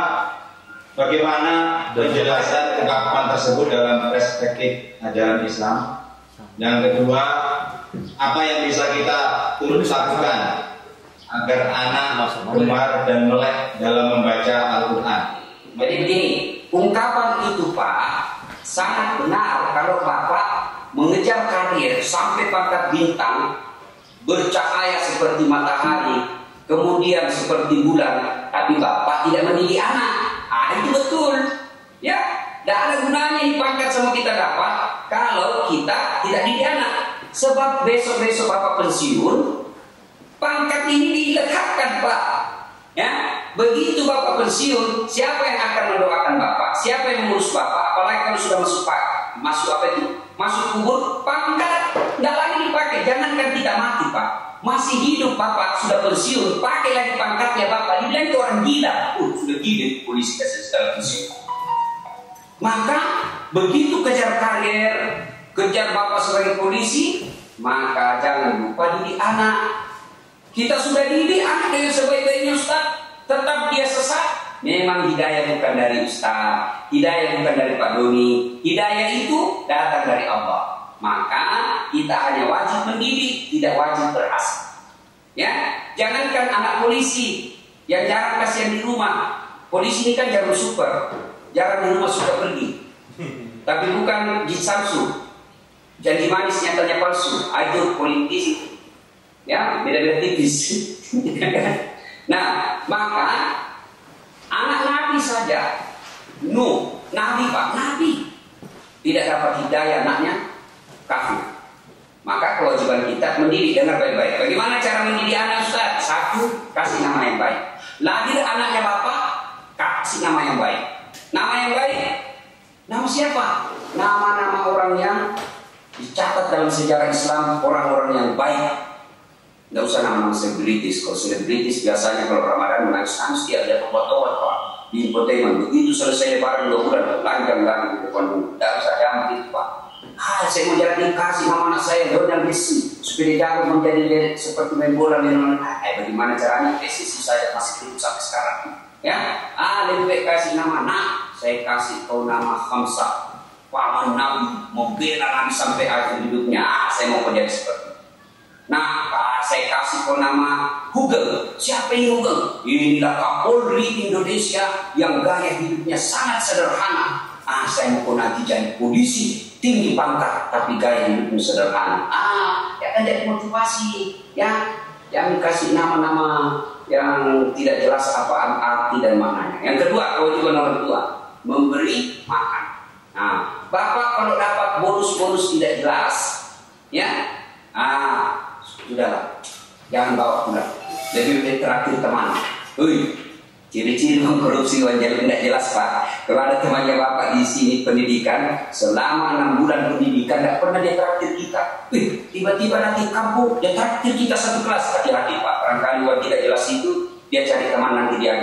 bagaimana penjelasan ungkapan tersebut dalam perspektif ajaran Islam? Yang kedua, apa yang bisa kita turut lakukan agar anak gemar dan melek dalam membaca Al-Quran? Jadi begini, ungkapan itu Pak sangat benar kalau Bapak mengejar karir sampai pangkat bintang, bercahaya seperti matahari, kemudian seperti bulan, tapi Bapak tidak mendidik anak. Itu betul. Ya, tidak ada gunanya di pangkat sama kita dapat kalau kita tidak didik anak. Sebab besok-besok Bapak pensiun, pangkat ini dilekatkan Pak. Ya, begitu Bapak pensiun, siapa yang akan mendoakan Bapak? Siapa yang mengurus Bapak? Apalagi kalau sudah masuk apa itu? Masuk kubur, pangkat tidak lagi dipakai. Jangankan kita mati Pak, masih hidup Bapak sudah pensiun, pakai lagi pangkatnya Bapak. Dibilang itu orang gila. Sudah gila polisi kasih setelah pensiun. Maka begitu kejar karir, kejar Bapak sebagai polisi, maka jangan lupa didik anak. Kita sudah didik anak dengan sebaik-baiknya Ustaz, tetap dia sesat. Memang hidayah bukan dari Ustaz, hidayah bukan dari Pak Doni, hidayah itu datang dari Allah. Maka kita hanya wajib mendidik, tidak wajib berhasil. Ya, jangankan anak polisi yang jarang kasihan di rumah. Polisi ini kan jarang super, jarang di rumah suka pergi. Tapi bukan Jin Samsu, janji manis nyatanya palsu. Itu politisi. Ya, beda-beda tipis. Nah, maka anak Nabi saja, Nabi Pak, Nabi tidak dapat hidayah anaknya kafir. Maka kewajiban kita mendidik, dengar baik-baik. Bagaimana cara mendidik anak Ustaz? Satu, kasih nama yang baik. Lahir anaknya Bapak, kasih nama yang baik. Nama yang baik, nama siapa? Nama-nama orang yang dicatat dalam sejarah Islam, orang-orang yang baik. Nggak usah nama-nama selebritis. Kalau selebritis biasanya kalau Ramadan menangis-nangis dia ada tobat-tobat Pak di infotainment. Begitu selesai lebaran 2 bulan lanjang lagi di depan umum. Nggak usah jamak itu Pak. Saya mau jadi kasih nama anak saya Lionel Messi supaya dia jago menjadi seperti main bola Lionel. Bagaimana caranya? Messi saya masih hidup sampai sekarang. Ya, lebih baik kasih nama saya kasih kau nama Hamzah. Paman Nabi membela Nabi sampai akhir hidupnya. Saya mau menjadi seperti itu. Nah, saya kasih kau nama Google. Siapa yang Google? Inilah Kapolri Indonesia yang gaya hidupnya sangat sederhana. Saya mau nanti jadi polisi, tinggi pangkat, tapi gaya hidupnya sederhana. Ya kan jadi motivasi. Ya, yang kasih nama-nama yang tidak jelas apa arti dan maknanya. Yang kedua, kewajiban orang tua memberi makan. Nah, Bapak kalau dapat bonus-bonus tidak jelas, ya, sudahlah, jangan bawa pulang. Lebih terakhir teman. Ciri-ciri korupsi wajar tidak jelas Pak. Kalau ada temannya Bapak di sini pendidikan, selama 6 bulan pendidikan tidak pernah dia traktir kita. Tiba-tiba nanti kampung dia traktir kita satu kelas. Hati-hati Pak, barangkali kalau tidak jelas itu dia cari teman nanti dia.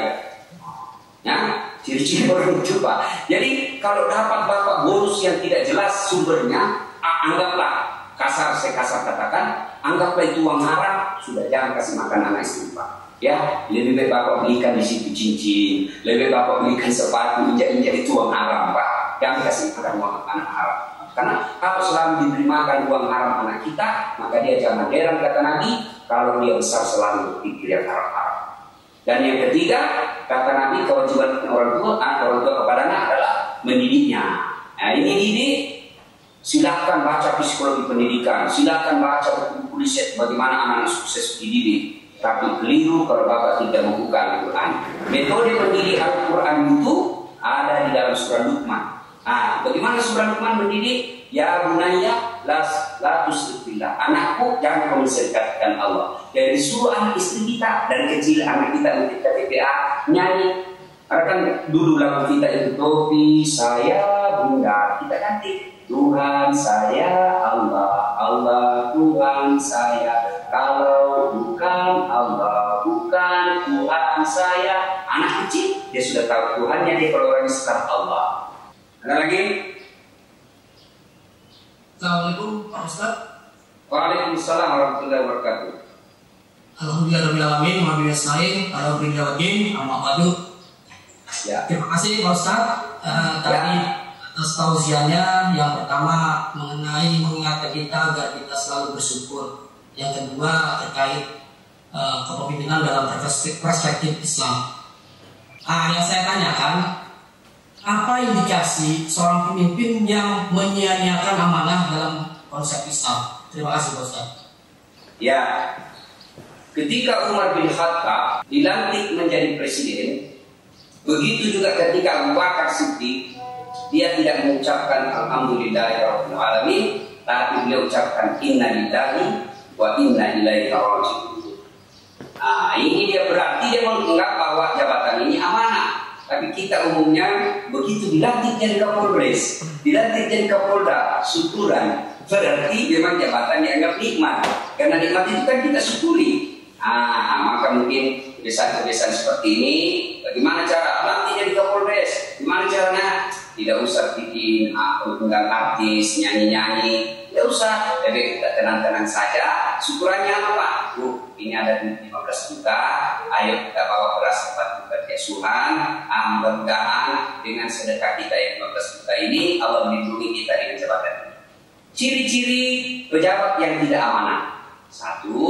Ya, ciri-ciri orang itu Pak. Jadi kalau dapat Bapak bonus yang tidak jelas sumbernya, anggaplah saya kasar katakan, anggaplah itu uang haram, sudah jangan kasih makan anak istri Pak. Ya, lebih baik Bapak belikan di situ cincin, lebih baik Bapak belikan sepatu, injak-injak itu uang haram Pak. Jangan kasih makan uang anak haram. Karena kalau selalu diberi makan uang haram anak kita, maka dia jangan heran kata Nabi, kalau dia besar selalu berpikir yang haram-haram. Dan yang ketiga, kata Nabi, kewajiban orang tua kepada anak adalah mendidiknya. Nah, ini didik. Silakan baca psikologi pendidikan, silakan baca buku riset bagaimana anak sukses dididik. Tapi keliru kalau Bapak tidak membuka Al-Quran. Metode mendidik Al-Quran itu ada di dalam surah Luqman. Bagaimana surah Luqman mendidik? Ya bunayya la tusyrik billah. Anakku, jangan kamu serikatkan Allah. Jadi disuruh anak istri kita dari kecil, anak kita ketika TPA nyanyi. Karena kan dulu lagu kita itu topi saya bunda, kita ganti Tuhan saya Allah, Allah Tuhan saya. Kalau bukan Allah, bukan Tuhan saya. Anak kecil dia sudah tahu Tuhannya, dia kalau orangnya sekarang Allah. Ada lagi? Assalamualaikum Pak Ustaz. Waalaikumsalam warahmatullahi wabarakatuh. Alhamdulillahirrahmanirrahim. Wabillahi nasta'in. Alhamdulillahirrahmanirrahim. Amma ba'du. Ya. Terima kasih Pak Ustaz. Tadi atas tausiahnya, yang pertama mengenai mengingatkan kita agar kita selalu bersyukur. Yang kedua terkait kepemimpinan dalam perspektif Islam. Yang saya tanyakan, apa indikasi seorang pemimpin yang menyia-nyiakan amanah dalam konsep Islam? Terima kasih Pak Ustaz. Ya, ketika Umar bin Khattab dilantik menjadi presiden, begitu juga ketika Abu Bakar Siddiq, dia tidak mengucapkan alhamdulillahirabbil alamin, tapi beliau ucapkan inna lillahi wa inna ilaihi raji'un. Ini dia berarti dia menganggap bahwa jabatan ini amanah. Tapi kita umumnya begitu dilantik jadi Kapolres, dilantik jadi Kapolda, syukuran. Berarti memang jabatan dianggap nikmat. Karena nikmat itu kan kita syukuri. Maka mungkin kebiasaan-kebiasaan seperti ini, bagaimana cara lantik jadi Kapolres? Gimana caranya? Tidak usah bikin undang artis, nyanyi-nyanyi. Tidak usah, tapi kita tenang-tenang saja. Syukurannya apa? Ini ada 15 juta, ayo kita bawa beras tempat kita Tuhan. Mudah-mudahan dengan sedekah kita yang 15 juta ini, Allah melindungi kita dengan jabatan ini. Ciri-ciri pejabat yang tidak amanah. Satu,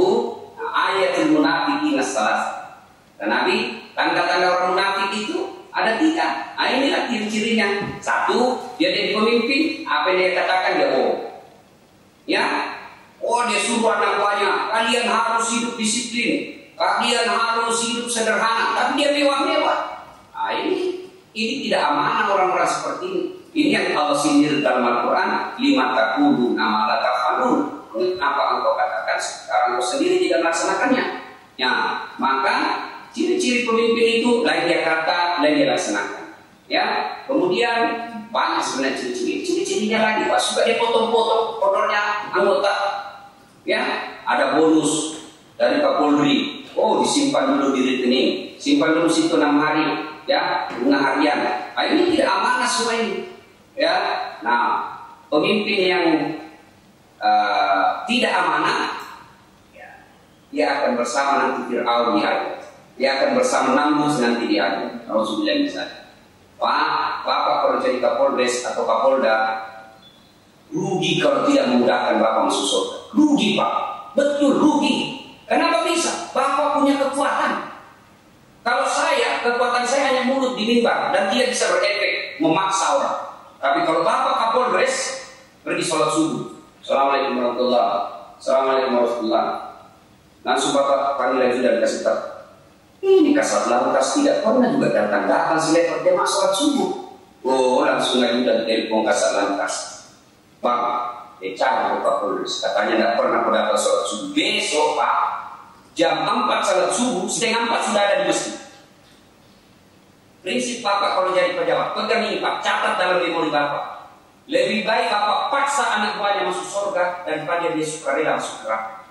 ayatul munafiqin as-salas. Dan Nabi, tanda-tanda orang munafik itu ada 3. Inilah ciri-cirinya. Satu, dia jadi pemimpin, apa yang dia katakan dia bohong. Ya, dia suruh anak buahnya, kalian harus hidup disiplin, kalian harus hidup sederhana, tapi dia mewah-mewah. Ini tidak amanah orang-orang seperti ini. Ini yang Allah sindir dalam Al-Quran, lima taqulu nama la tafalun. Apa engkau katakan sekarang engkau sendiri tidak melaksanakannya? Ya, maka ciri-ciri pemimpin itu lain dia kata, lain dia laksanakan. Ya, kemudian banyak sebenarnya ciri-cirinya lagi. Pak, suka dia potong-potong honornya anggota. Ya, ada bonus dari Kapolri. Disimpan dulu di rekening, simpan dulu situ 6 hari. Ya, bunga harian. Ini tidak amanah semua ini. Ya, nah pemimpin yang tidak amanah, ya, dia akan bersama nanti Fir'aun di akhirat. Dia akan bersama Namrud nanti di akhirat. Auzubillah misalnya. Bapak kalau jadi Kapolres atau Kapolda, rugi kalau tidak memudahkan Bapak masuk surga. Rugi Pak, betul rugi. Kenapa bisa? Bapak punya kekuatan. Kalau kekuatan saya hanya mulut di mimbar dan tidak bisa berefek memaksa orang. Tapi kalau Bapak Kapolres pergi sholat subuh, Assalamualaikum warahmatullahi wabarakatuh, Assalamualaikum warahmatullahi wabarakatuh. Langsung Bapak panggilan sudah dikasih tahu. Ini kasat lantas tidak pernah juga datang selepas dia masuk sholat subuh. Langsung aja udah telepon kasat lantas. Bang, cari Pak Polres, katanya tidak pernah datang sholat subuh. Besok Pak, jam 4 sholat subuh, setengah 4 sudah ada di masjid. Prinsip Bapak kalau jadi pejabat, pegang ini Pak, catat dalam memori Bapak. Lebih baik Bapak paksa anak buahnya masuk surga daripada dia sukarela masuk neraka.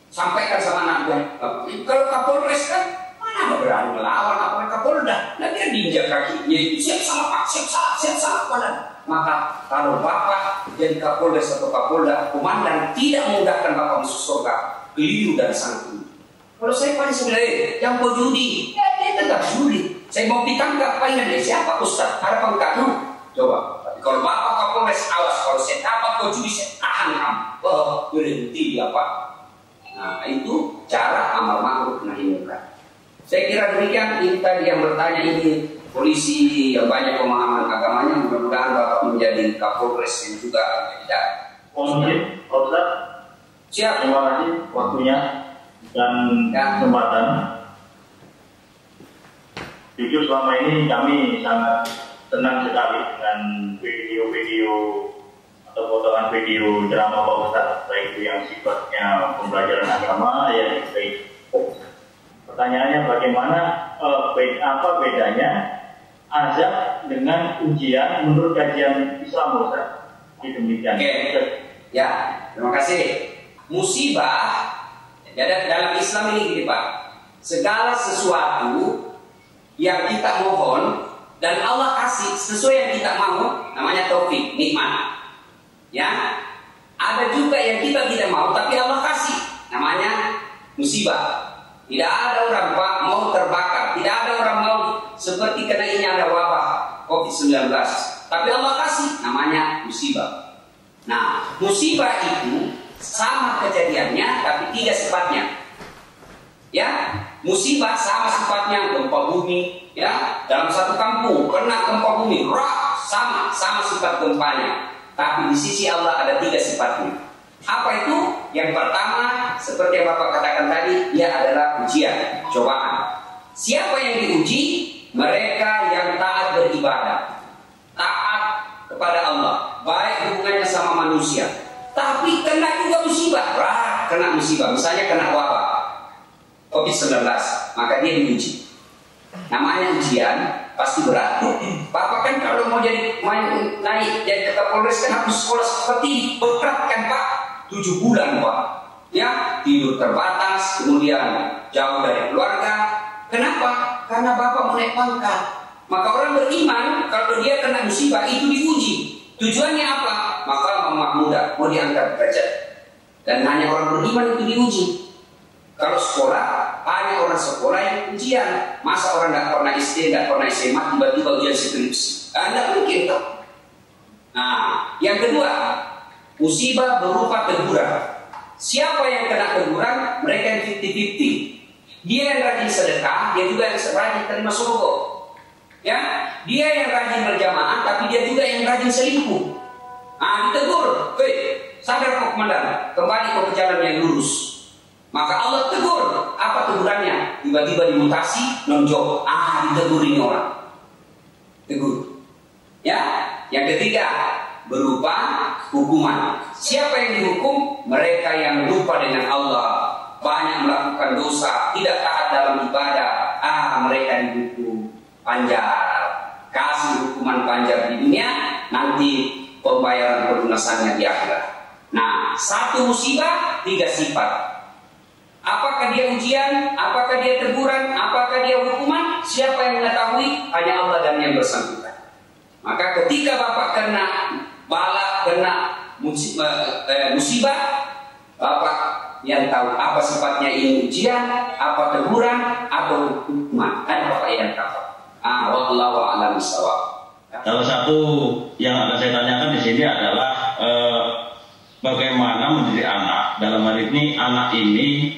Sampaikan sama anak buah. Kalau Kapolres kan mana berani melawan apa Kapolda? Nah dia diinjak kakinya itu siap salah Pak, siap salah Pak. Maka kalau Bapak jadi Kapolres atau Kapolda, komandan tidak memudahkan Bapak masuk surga, keliru dan sangat. Kalau saya pada sebenarnya yang mau judi, ya dia tetap judi. Saya mau ditangkap palingan dari siapa Ustaz? Ada pangkat dulu. Coba. Tapi kalau Bapak Kapolres awas, kalau saya dapat kau judi saya tahan kamu. Berhenti ya Pak. Nah itu cara amal ma'ruf nahi munkar. Saya kira demikian. Ini tadi yang bertanya ini polisi yang banyak pemahaman agamanya. Mudah-mudahan Bapak menjadi Kapolres yang juga tidak. Mungkin Ustaz. Siap. Terima kasih waktunya dan kesempatan. Jujur selama ini kami sangat senang sekali dengan video-video atau potongan video drama Pak Ustadz, baik itu yang sifatnya pembelajaran agama, yang baik. Pertanyaannya bagaimana, apa bedanya azab dengan ujian menurut kajian Islam, Ustaz? Demikian. Oke. Ya, terima kasih. Musibah dalam Islam ini gini Pak, segala sesuatu yang kita mohon dan Allah kasih sesuai yang kita mau, namanya taufik, nikmat. Ya, ada juga yang kita tidak mau tapi Allah kasih, namanya musibah. Tidak ada orang Pak mau terbakar, tidak ada orang mau seperti kena ini ada wabah COVID-19, tapi Allah kasih, namanya musibah. Nah, musibah itu sama kejadiannya tapi tiga sifatnya. Ya, musibah sama sifatnya, gempa bumi, ya, dalam satu kampung kena gempa bumi, sama sifat gempanya. Tapi di sisi Allah ada tiga sifatnya. Apa itu? Yang pertama, seperti yang Bapak katakan tadi, dia adalah ujian, cobaan. Siapa yang diuji? Mereka yang taat beribadah, taat kepada Allah, baik hubungannya sama manusia. Tapi kena juga musibah, kena musibah, misalnya kena wabah COVID-19, maka dia diuji. Namanya ujian, pasti berat. Bapak kan kalau mau naik jadi Kapolres kan harus sekolah seperti ini, berat kan Pak? 7 bulan Pak, ya, tidur terbatas, kemudian jauh dari keluarga. Kenapa? Karena Bapak mau naik pangkat. Maka orang beriman kalau dia kena musibah itu diuji. Tujuannya apa? Maka memakmudah, mau diangkat derajat. Dan hanya orang beriman itu diuji. Kalau sekolah, hanya orang sekolah yang ujian. Masa orang nggak pernah SD, nggak pernah SMA, tiba-tiba ujian skripsi? Nggak mungkin toh. Nah, yang kedua, musibah berupa teguran. Siapa yang kena teguran? Mereka yang 50-50. Dia yang rajin sedekah, dia juga yang rajin terima surga. Ya, dia yang rajin berjamaah, tapi dia juga yang rajin selingkuh. Nah, ditegur, sadar kok komandan, kembali ke jalan yang lurus. Maka Allah tegur. Apa tegurannya? Tiba-tiba dimutasi, nonjok. Ditegur ini orang. Tegur. Ya, yang ketiga berupa hukuman. Siapa yang dihukum? Mereka yang lupa dengan Allah, banyak melakukan dosa, tidak taat dalam ibadah. Mereka dihukum panjar. Kasih hukuman panjar di dunia, nanti pembayaran pelunasannya di akhirat. Nah, satu musibah, tiga sifat. Apakah dia ujian? Apakah dia teguran? Apakah dia hukuman? Siapa yang mengetahui? Hanya Allah dan yang bersangkutan. Maka ketika Bapak kena bala, kena musibah, Bapak yang tahu apa sifatnya ini ujian, apa teguran, apa hukuman. Kan Bapak yang tahu. Wallahu a'lam bishawab. Salah satu yang akan saya tanyakan di sini adalah bagaimana mendidik anak. Dalam hal ini anak ini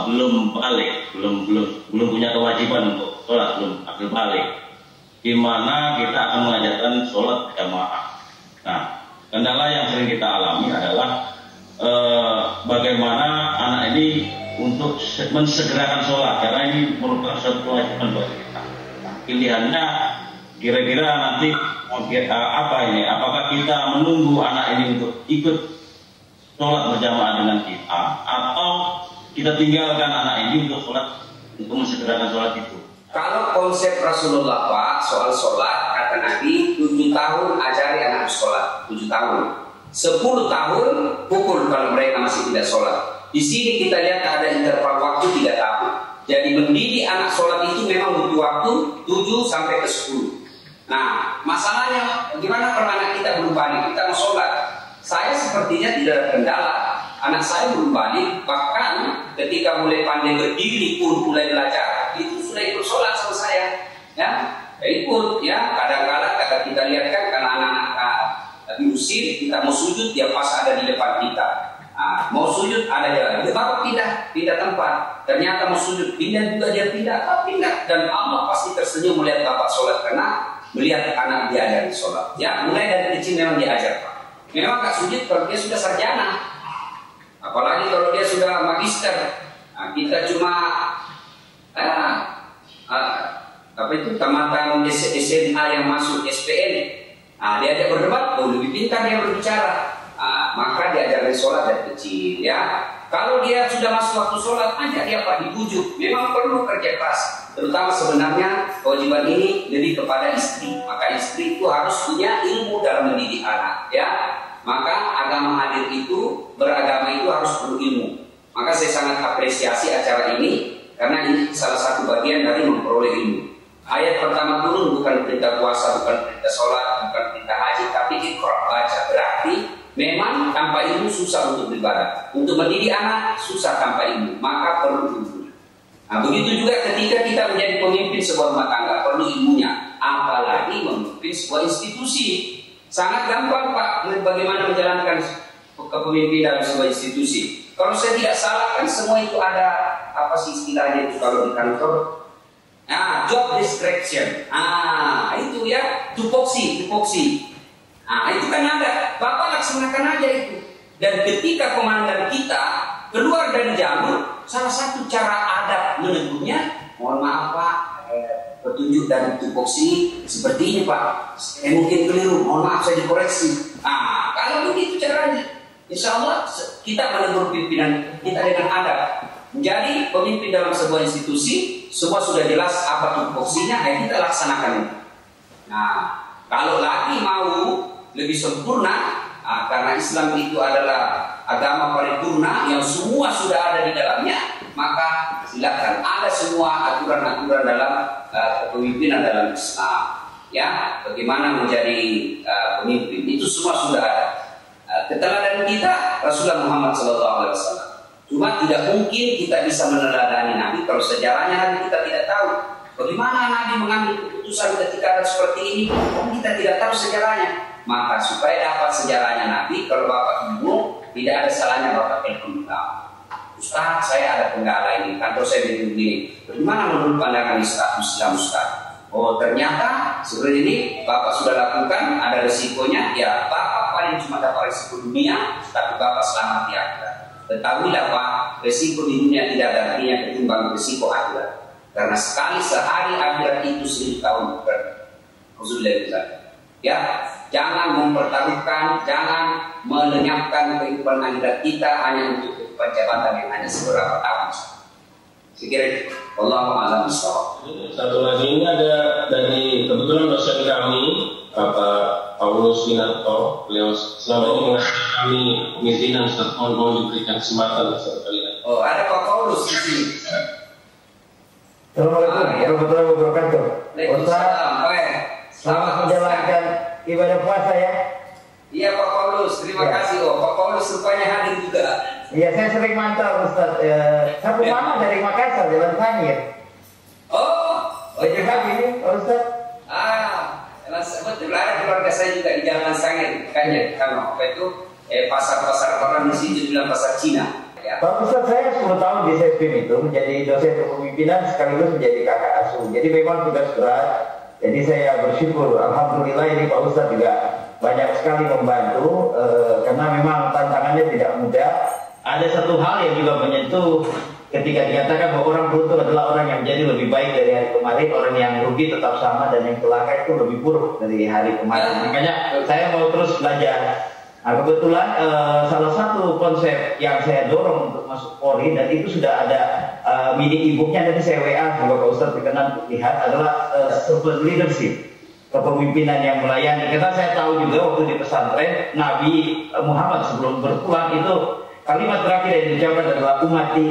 belum balik, belum punya kewajiban untuk sholat, belum akil balik. Gimana kita akan mengajarkan sholat berjamaah. Nah, kendala yang sering kita alami adalah bagaimana anak ini untuk mensegerakan sholat, karena ini merupakan suatu kewajiban buat kita. Pilihannya kira-kira nanti apa ini? Apakah kita menunggu anak ini untuk ikut sholat berjamaah dengan kita, atau kita tinggalkan anak ini untuk sholat, untuk mensegerakan sholat itu? Kalau konsep Rasulullah Pak soal sholat, kata Nabi 7 tahun ajari anak sholat, 7 tahun, 10 tahun pukul kalau mereka masih tidak sholat. Di sini kita lihat ada interval waktu 3 tahun. Jadi mendidik anak sholat itu memang butuh waktu 7 sampai ke 10. Nah, masalahnya bagaimana kalau anak kita belum balik, kita mau sholat? Saya sepertinya tidak ada kendala. Anak saya belum balik, bahkan ketika mulai pandai berdiri pun mulai belajar, itu sudah ikut sholat sama saya. Ya, ikut ya. Kadang-kadang kita lihat kan karena anak-anak diusir, kita mau sujud dia pas ada di depan kita. Mau sujud ada jalan, dia bapak pindah tempat. Ternyata mau sujud pindah juga dia pindah. Dan Allah pasti tersenyum melihat bapak sholat karena melihat anak diajari sholat. Ya, mulai dari kecil memang diajar Pak. Memang gak sujud kalau dia sudah sarjana, apalagi kalau dia sudah magister. Kita cuma apa itu tamatan SMA yang masuk SPN, Diajak berdebat, lebih pintar dia berbicara. Maka diajarkan sholat dari kecil, ya. Kalau dia sudah masuk waktu sholat, ajak dia dibujuk. Memang perlu kerja keras. Terutama sebenarnya kewajiban ini lebih kepada istri. Maka istri itu harus punya ilmu dalam mendidik anak, ya. Maka agama hadir itu, beragama itu harus perlu ilmu. Maka saya sangat apresiasi acara ini karena ini salah satu bagian dari memperoleh ilmu. Ayat pertama turun bukan perintah puasa, bukan perintah sholat, bukan perintah haji, tapi iqra, baca. Berarti memang tanpa ilmu susah untuk beribadah. Untuk mendidik anak susah tanpa ilmu, maka perlu ilmu. Begitu juga ketika kita menjadi pemimpin sebuah rumah tangga, perlu ilmunya. Apalagi memimpin sebuah institusi. Sangat gampang Pak, bagaimana menjalankan kepemimpinan dalam sebuah institusi. Kalau saya tidak salah kan semua itu ada apa sih istilahnya itu kalau di kantor? Job description. Itu ya, tupoksi. Itu kan ada. Bapak laksanakan aja itu. Dan ketika komandan kita keluar dari jalur, salah satu cara adab menegurnya, mohon maaf Pak, petunjuk dari tupoksi seperti ini Pak. Mungkin keliru, mohon maaf saya dikoreksi. Kalau begitu caranya, insya Allah kita menegur pimpinan kita dengan adab. Menjadi pemimpin dalam sebuah institusi, semua sudah jelas apa tupoksinya, kita laksanakan itu. Kalau lagi mau lebih sempurna, karena Islam itu adalah agama paripurna yang semua sudah ada di dalamnya, maka silakan ada semua aturan-aturan dalam kepemimpinan dalam Islam. Ya, bagaimana menjadi pemimpin itu semua sudah ada. Keteladanan kita Rasulullah Muhammad SAW. Cuma tidak mungkin kita bisa meneladani Nabi kalau sejarahnya Nabi kita tidak tahu. Bagaimana Nabi mengambil keputusan ketika ada seperti ini? Kita tidak tahu sejarahnya. Maka supaya dapat sejarahnya Nabi, kalau Bapak bingung, tidak ada salahnya Bapak telepon Ustaz, saya ada kendala ini, kantor saya begini. Bagaimana menurut pandangan Islam Ustaz? Oh ternyata seperti ini Bapak sudah lakukan, ada resikonya. Ya Bapak paling cuma dapat resiko dunia, tapi Bapak selamat di akhirat. Ketahuilah Pak, resiko di dunia tidak ada artinya ketimbang resiko akhirat. Karena sekali sehari akhirat itu 1000 tahun Rasulullah. Ya, jangan mempertaruhkan, jangan melenyapkan kehidupan akhirat kita hanya untuk kehidupan jabatan yang hanya beberapa tahun. Sekiranya Wallahu a'lam bishawab. Satu lagi ini ada dari kebetulan dosen kami Bapak Paulus Winarto. Beliau selama ini mengajar kami pemimpinan, mohon diberikan kesempatan sekali. Ada Pak Paulus di sini. Assalamualaikum warahmatullahi wabarakatuh. Selamat menjalankan ibadah puasa ya. Iya Pak Paulus, terima kasih. Pak Paulus rupanya hadir juga. Iya, saya sering mantau Ustaz. Sapu mama dari Makassar, Jalan Sangir. Iya ini Ustaz. Betul, ada keluarga saya juga di Jalan Sangir. Kayaknya kalau apa itu pasar-pasar orang di sini bilang pasar Cina. Ya. Pak Ustaz, saya 10 tahun di SESPIM itu menjadi dosen kepemimpinan sekaligus menjadi kakak asuh. Jadi memang tugas berat. Jadi saya bersyukur, alhamdulillah ini Pak Ustaz juga banyak sekali membantu karena memang tantangannya tidak mudah. Ada satu hal yang juga menyentuh ketika dikatakan bahwa orang beruntung adalah orang yang menjadi lebih baik dari hari kemarin, orang yang rugi tetap sama dan yang celaka itu lebih buruk dari hari kemarin. Makanya saya mau terus belajar. Kebetulan salah satu konsep yang saya dorong untuk masuk Polri dan itu sudah ada mini e-booknya, nanti saya WA juga Pak Ustaz berkenan untuk lihat, adalah servant leadership, kepemimpinan yang melayani. Karena saya tahu juga waktu di pesantren Nabi Muhammad sebelum berpulang itu kalimat terakhir yang diucapkan adalah umati.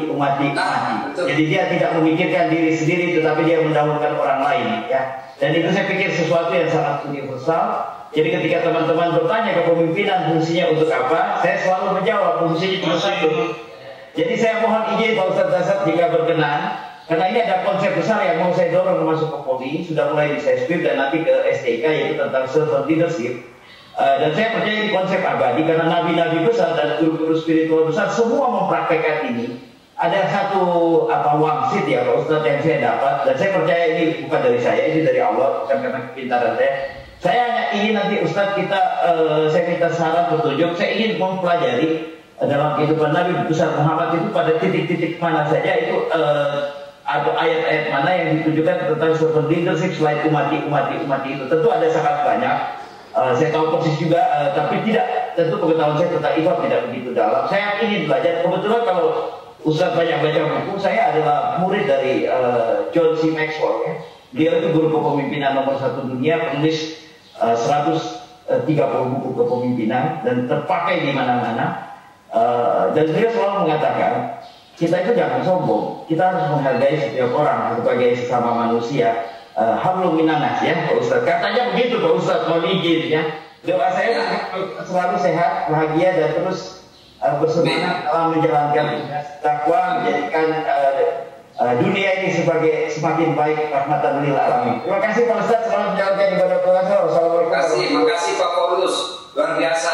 Jadi dia tidak memikirkan diri sendiri, tetapi dia mendahulukan orang lain, ya. Dan itu saya pikir sesuatu yang sangat universal. Jadi ketika teman-teman bertanya kepemimpinan fungsinya untuk apa, saya selalu menjawab fungsinya cuma satu. Jadi saya mohon izin Pak Ustaz Dasar jika berkenan, karena ini ada konsep besar yang mau saya dorong masuk ke Polri, sudah mulai di SESPIM dan nanti ke STK, yaitu tentang servant leadership. Dan saya percaya ini konsep abadi karena nabi-nabi besar dan guru-guru spiritual besar semua mempraktekkan ini. Ada satu wangsit ya Pak Ustaz yang saya dapat, dan saya percaya ini bukan dari saya, ini dari Allah, bukan karena kepintaran saya. Saya hanya ingin nanti Ustaz saya minta saran petunjuk. Saya ingin mempelajari dalam kehidupan Nabi besar Muhammad itu pada titik-titik mana saja itu ada ayat-ayat mana yang ditujukan tentang servant leadership selain umati itu. Tentu ada sangat banyak. Saya tahu persis juga, tapi tidak, tentu pengetahuan saya tentang IFA tidak begitu dalam. Saya ingin belajar. Kebetulan kalau Ustaz banyak baca buku, saya adalah murid dari John C. Maxwell. Ya. Dia itu guru kepemimpinan nomor 1 dunia, penulis 130 buku kepemimpinan dan terpakai di mana-mana. Dan beliau selalu mengatakan, kita itu jangan sombong, kita harus menghargai setiap orang sebagai sesama manusia. Hablum minanas ya Pak Ustaz. Katanya begitu Pak Ustaz, mohon izin ya. Doa saya selalu sehat, bahagia dan terus bersemangat dalam menjalankan tugas takwa, menjadikan dunia ini sebagai semakin baik rahmatan lil alamin. Terima kasih Pak Ustaz, selamat menjalankan ibadah puasa. Wassalamualaikum. Terima kasih Pak Paulus, luar biasa.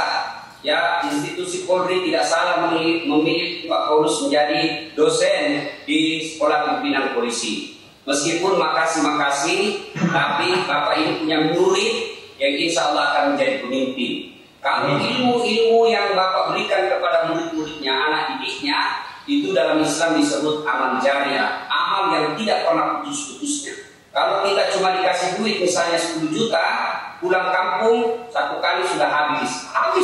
Ya, institusi Polri tidak salah memilih Pak Paulus menjadi dosen di Sekolah Pimpinan Polisi. Meskipun makasih, tapi Bapak ini punya murid yang insya Allah akan menjadi pemimpin. Kalau ilmu-ilmu yang Bapak berikan kepada murid-muridnya, anak didiknya, itu dalam Islam disebut amal jariah, amal yang tidak pernah putus-putusnya. Kalau kita cuma dikasih duit misalnya 10 juta, pulang kampung 1 kali sudah habis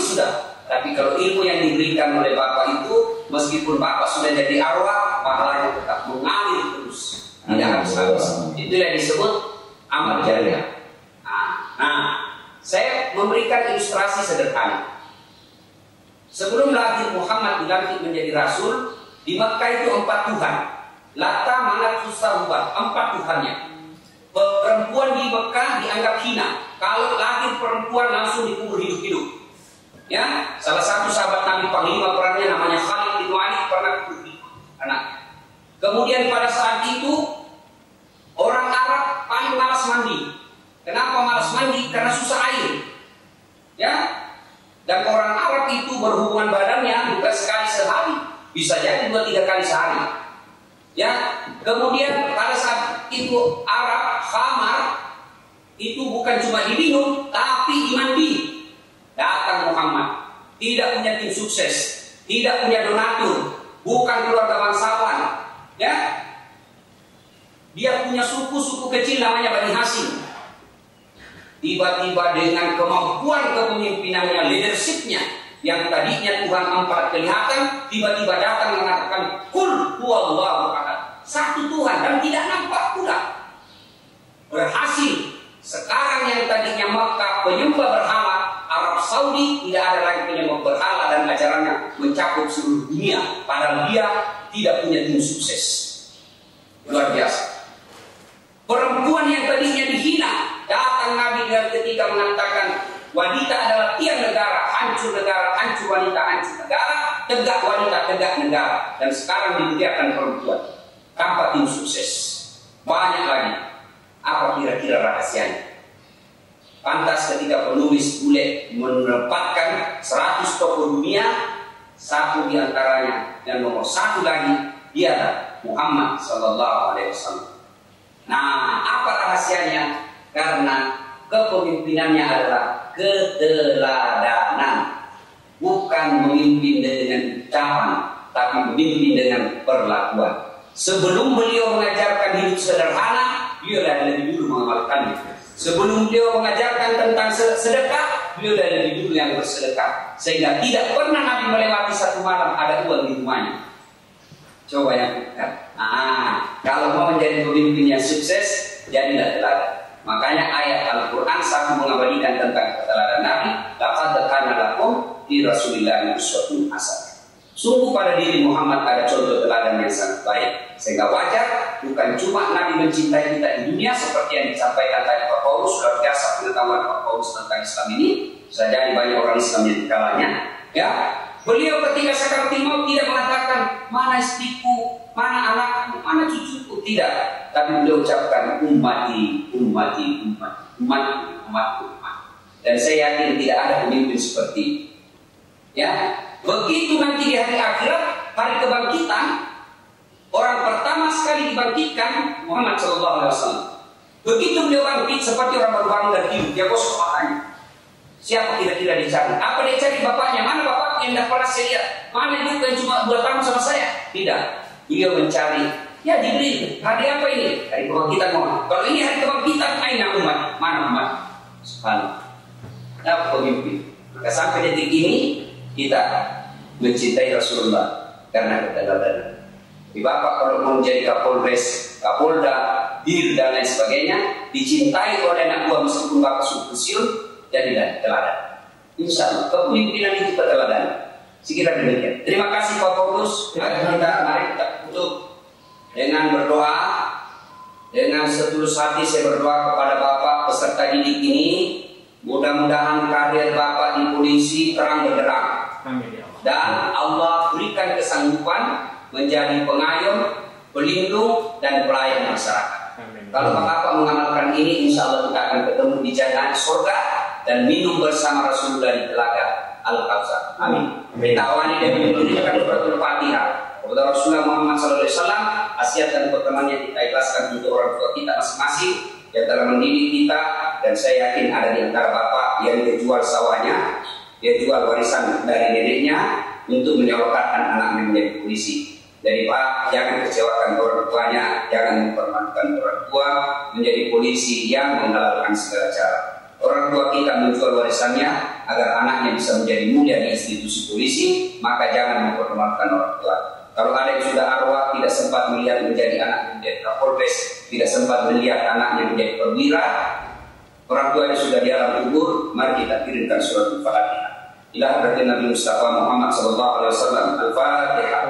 sudah. Tapi kalau ilmu yang diberikan oleh Bapak itu, meskipun Bapak sudah jadi arwah, pahalanya tetap mengalir terus. Tidak habis-habis. Itu yang disebut amal jariah. Nah, saya memberikan ilustrasi sederhana. Sebelum lahir Muhammad dilantik menjadi Rasul, di Mekah itu 4 Tuhan. Lata, Manat, Uzza, Hubal, 4 Tuhannya. Perempuan di Mekah dianggap hina. Kalau lahir perempuan langsung dikubur hidup-hidup. Ya, salah satu sahabat Nabi panglima perangnya namanya Khalid bin Walid pernah kubur anak. Kemudian pada saat itu orang Arab paling malas mandi. Kenapa malas mandi? Karena susah air. Ya. Dan orang Arab itu berhubungan badannya bukan sekali sehari, bisa jadi 2-3 kali sehari. Ya. Kemudian pada saat itu Arab khamar itu bukan cuma diminum tapi dimandi. Datang Muhammad, tidak punya tim sukses, tidak punya donatur, bukan keluarga bangsawan. Ya, dia punya suku kecil namanya Bani Hashim. Tiba-tiba dengan kemampuan kepemimpinannya, leadershipnya, yang tadinya Tuhan 4 kelihatan, tiba-tiba datang mengatakan Qul huwallahu ahad. 1 Tuhan dan tidak nampak pula. Berhasil. Sekarang yang tadinya Mekah penyembah berhala, Arab Saudi tidak ada lagi penyembah berhala dan ajarannya mencakup seluruh dunia. Padahal dia tidak punya tim sukses. Luar biasa. Perempuan yang tadinya dihina, datang Nabi dan ketika mengatakan wanita adalah tiang negara, hancur wanita, hancur negara, tegak wanita, tegak negara. Dan sekarang dimuliakan perempuan tanpa tim sukses. Banyak lagi. Apa kira-kira rahasianya? Pantas ketika penulis bule menempatkan 100 tokoh dunia, 1 diantaranya dan nomor 1 lagi dia Muhammad Sallallahu Alaihi Wasallam. Nah, apa rahasianya? Karena kepemimpinannya adalah keteladanan, bukan memimpin dengan ucapan, tapi memimpin dengan perlakuan. Sebelum beliau mengajarkan hidup sederhana, beliau dah lebih dulu mengamalkannya. Sebelum beliau mengajarkan tentang sedekah, beliau dah lebih dulu yang bersedekah. Sehingga tidak pernah Nabi melewati 1 malam ada uang di rumahnya. Coba yang bukan. Kalau mau menjadi pemimpin yang sukses, jadilah teladan. Makanya ayat Al-Quran satu mengabadikan tentang keteladanan Nabi. Laqad kana lakum fi Rasulillahi uswatun hasanah. Sungguh pada diri Muhammad ada contoh teladan yang sangat baik. Sehingga wajar bukan cuma Nabi mencintai kita di dunia seperti yang disampaikan tadi Pak Paulus, luar biasa pengetahuan Pak Paulus tentang Islam ini. Bisa jadi banyak orang Islam yang dikalahnya. Ya, beliau ketika sakaratul maut tidak mengatakan mana istriku, mana anakku, mana cucuku, tidak. Tapi beliau ucapkan ummati. Dan saya yakin tidak ada pemimpin seperti itu. Ya, begitu nanti di hari akhirat, hari kebangkitan, orang pertama sekali dibangkitkan Muhammad SAW. Begitu beliau bangkit seperti orang baru bangun dari tidur, dia gosok matanya. Siapa kira-kira dicari? Apa dia cari bapaknya? Mana bapaknya yang tidak pernah saya lihat? Mana juga yang cuma 2 tahun sama saya? Tidak. Beliau mencari. Ya Jibril, hari apa ini? Hari kebangkitan Muhammad. Kalau ini hari kebangkitan, aina umat? Mana umat? Subhanallah. pemimpin. Maka sampai detik ini kita mencintai Rasulullah karena keteladanan. Di Bapak kalau mau menjadi Kapolres, Kapolda, Dir dan lain sebagainya, dicintai oleh anak buah meskipun Bapak sudah pensiun, jadilah teladan. Insya Allah kepemimpinan itu teladan. Sekiranya demikian. Terima kasih Pak Paulus. Mari kita tutup dengan berdoa. Dengan setulus hati saya berdoa kepada Bapak peserta didik ini, mudah-mudahan karir Bapak di polisi terang benderang. Dan Allah berikan kesanggupan menjadi pengayom, pelindung dan pelayan masyarakat. Kalau Bapak mengamalkan ini, insya Allah kita akan ketemu di jalan surga dan minum bersama Rasulullah di telaga Al-Kautsar. Amin. Kita awali dan menunjukkan suratul Fatihah. Kepada Rasulullah Muhammad SAW, asiat dan pertemanannya kita ikhlaskan untuk orang tua kita masing-masing yang telah mendidik kita, dan saya yakin ada di antara Bapak yang dia jual sawahnya, dia jual warisan dari neneknya untuk menyekolahkan anaknya menjadi polisi. Jadi Pak, jangan kecewakan orang tuanya, jangan mempermalukan orang tua menjadi polisi yang menghalalkan segala cara. Orang tua kita menjual warisannya agar anaknya bisa menjadi mulia di institusi polisi, maka jangan mempermalukan orang tua. Kalau ada yang sudah arwah tidak sempat melihat menjadi anak menjadi Kapolres, tidak sempat melihat anaknya menjadi perwira, orang tua yang sudah di alam kubur, mari kita kirimkan surat Al-Fatihah. Ila hadratin Nabi Mustafa Muhammad sallallahu alaihi wasallam. Al-Fatihah.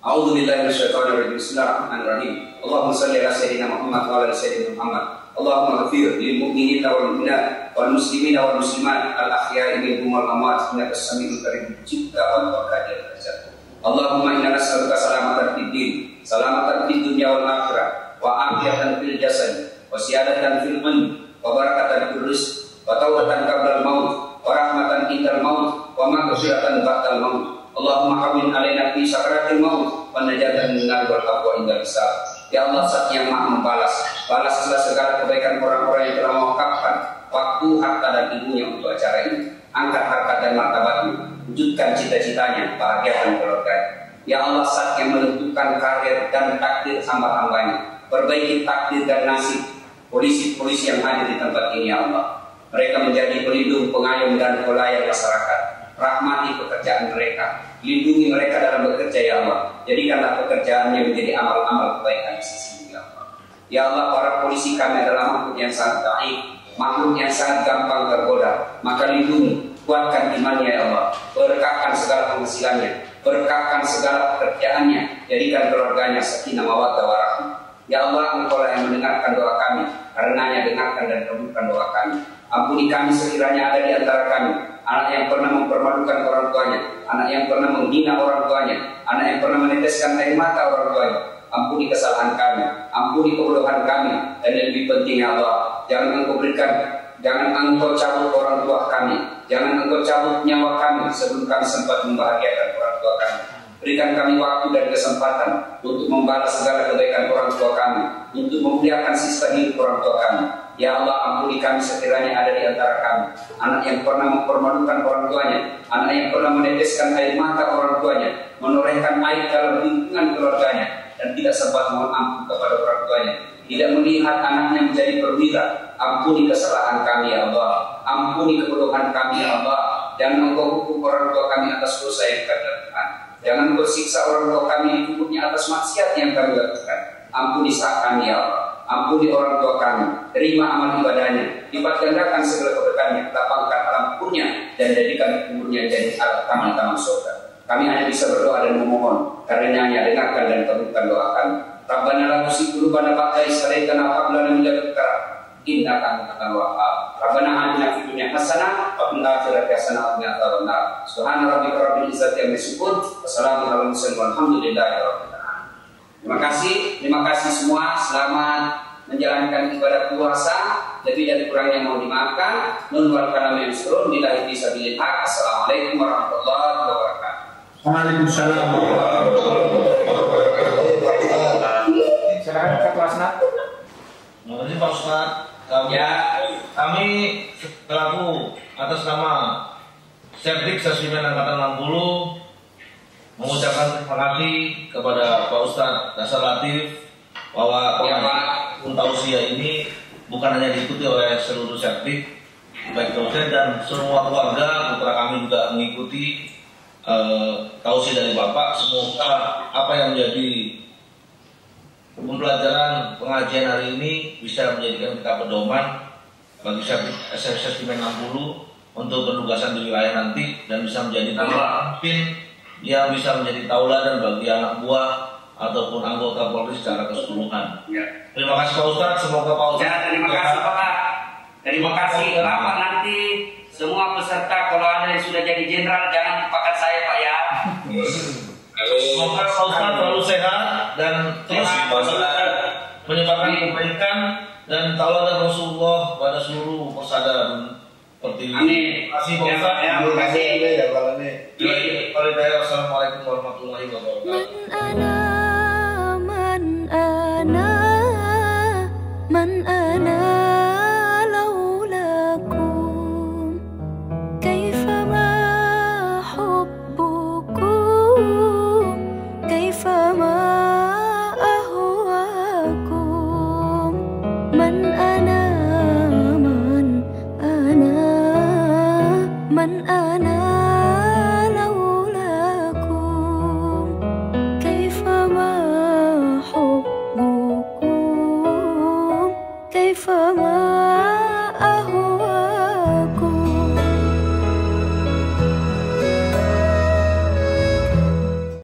A'udzu billahi minasyaitonir rajim. Bismillahirrahmanirrahim. Allahumma shalli ala sayyidina Muhammad wa ala sayyidina Muhammad. Allahumma ghfir lil mu'minina wal mu'minat wal muslimina wal muslimat al ahya'i minhum wal amwat innaka samiul karim cipta wal qadir ajal. Allahumma inna nas'aluka salamatan fid din, salamatan fid dunya wal akhirah, wa afiyatan fil jasad, wa siyadatan fil ilm, wa barakatan fil rizq, wa tawbatan qabla al maut, wa rahmatan indal maut, wa maghfiratan ba'dal maut. Allahumma hawwin alaina fi sakaratil maut, wa najatan minal wal afwa indal hisab. Ya Allah, Zat yang Maha membalas, balaslah segala kebaikan orang-orang yang telah mewakafkan waktu, harta dan ilmunya untuk acara ini. Angkat harkat dan martabatnya, wujudkan cita-citanya, bahagiakan keluarganya. Ya Allah, Zat yang menentukan karir dan takdir hamba-hambanya, perbaiki takdir dan nasib polisi-polisi yang hadir di tempat ini, ya Allah. Mereka menjadi pelindung, pengayom dan pelayan masyarakat. Rahmati pekerjaan mereka, lindungi mereka dalam bekerja, ya Allah. Jadikanlah pekerjaannya menjadi amal-amal kebaikan di sisi ya Allah. Ya Allah, para polisi kami adalah makhluk yang sangat baik, makhluk yang sangat gampang tergoda. Maka lindungi, kuatkan imannya, ya Allah. Berkahkan segala penghasilannya, berkahkan segala pekerjaannya, jadikan keluarganya sakinah mawaddah warahmah. Ya Allah, Engkau yang mendengarkan doa kami, karenanya dengarkan dan kabulkan doa kami. Ampuni kami sekiranya ada di antara kami anak yang pernah mempermalukan orang tuanya, anak yang pernah menghina orang tuanya, anak yang pernah meneteskan air mata orang tuanya. Ampuni kesalahan kami, ampuni kebodohan kami, dan yang lebih penting, ya Allah, jangan Engkau berikan, jangan Engkau cabut orang tua kami, jangan Engkau cabut nyawa kami sebelum kami sempat membahagiakan orang tua kami. Berikan kami waktu dan kesempatan untuk membalas segala kebaikan orang tua kami, untuk memuliakan sisa hidup orang tua kami. Ya Allah, ampuni kami sekiranya ada di antara kami anak yang pernah mempermalukan orang tuanya, anak yang pernah meneteskan air mata orang tuanya, menorehkan air dalam lingkungan keluarganya, dan tidak sempat mohon ampun kepada orang tuanya, tidak melihat anaknya menjadi perwira. Ampuni kesalahan kami, ya Allah. Ampuni kebodohan kami, ya Allah. Jangan Engkau hukum orang tua kami atas dosa yang kami lakukan. Jangan Engkau siksa orang tua kami di tubuhnya atas maksiat yang kami lakukan. Ampuni sah kami, ya Allah. Ampuni orang tua kami, terima amal ibadahnya, lipat gandakan segala keberkahannya, lapangkan alam kuburnya, dan jadikan kuburnya jadi taman-taman surga. Kami hanya bisa berdoa dan memohon, karenanya dengarkan dan kabulkan doa kami. Rabbana la tuzigh qulubana ba'da idh hadaytana wa hab lana min ladunka innaka antal wahhab. Rabbana atina fid dunya hasanah wa fil akhirati hasanah wa qina adzabannar. Subhana rabbika rabbil izzati amma yasifun, wa salamun alal mursalin walhamdulillahi rabbil alamin. Terima kasih semua. Selamat menjalankan ibadah puasa. Lebih dan kurangnya mau dimaafkan. Nun wal kalam yang surun billahi fisabilil haq. Assalamualaikum warahmatullahi wabarakatuh. Waalaikumsalam warahmatullahi wabarakatuh. Silakan Pak Wasnat. Terima kasih Pak Ustaz. Kami selaku atas nama Serdik Seswimen Angkatan 60 mengucapkan terima kasih kepada Pak Ustadz Nasar Latif bahwa pengajian tausiah ini bukan hanya diikuti oleh seluruh syaktik, baik dosen dan semua keluarga putra kami juga mengikuti tausiah dari Bapak. Semoga apa yang menjadi pembelajaran pengajian hari ini bisa menjadikan kita pedoman bagi SSB 60 untuk penugasan di wilayah nanti dan bisa menjadi pemimpin yang bisa menjadi tauladan bagi anak buah ataupun anggota Polri secara keseluruhan. Ya. Terima kasih Pak Ustadz, semoga Pak Ustadz. Ya, terima kasih Bapak. Terima kasih Bapak. Nanti semua peserta kalau ada yang sudah jadi jenderal jangan lupakan saya Pak ya. Semoga Pak Ustadz selalu sehat dan terus menyebarkan kebaikan dan tauladan Rasulullah pada seluruh persada seperti ini. Amin. Terima kasih Pak Ustadz. Terima kasih. Assalamualaikum warahmatullahi wabarakatuh. من أنا لولاكم كيفما حبكم كيفما أهواكم من أنا من أنا من أنا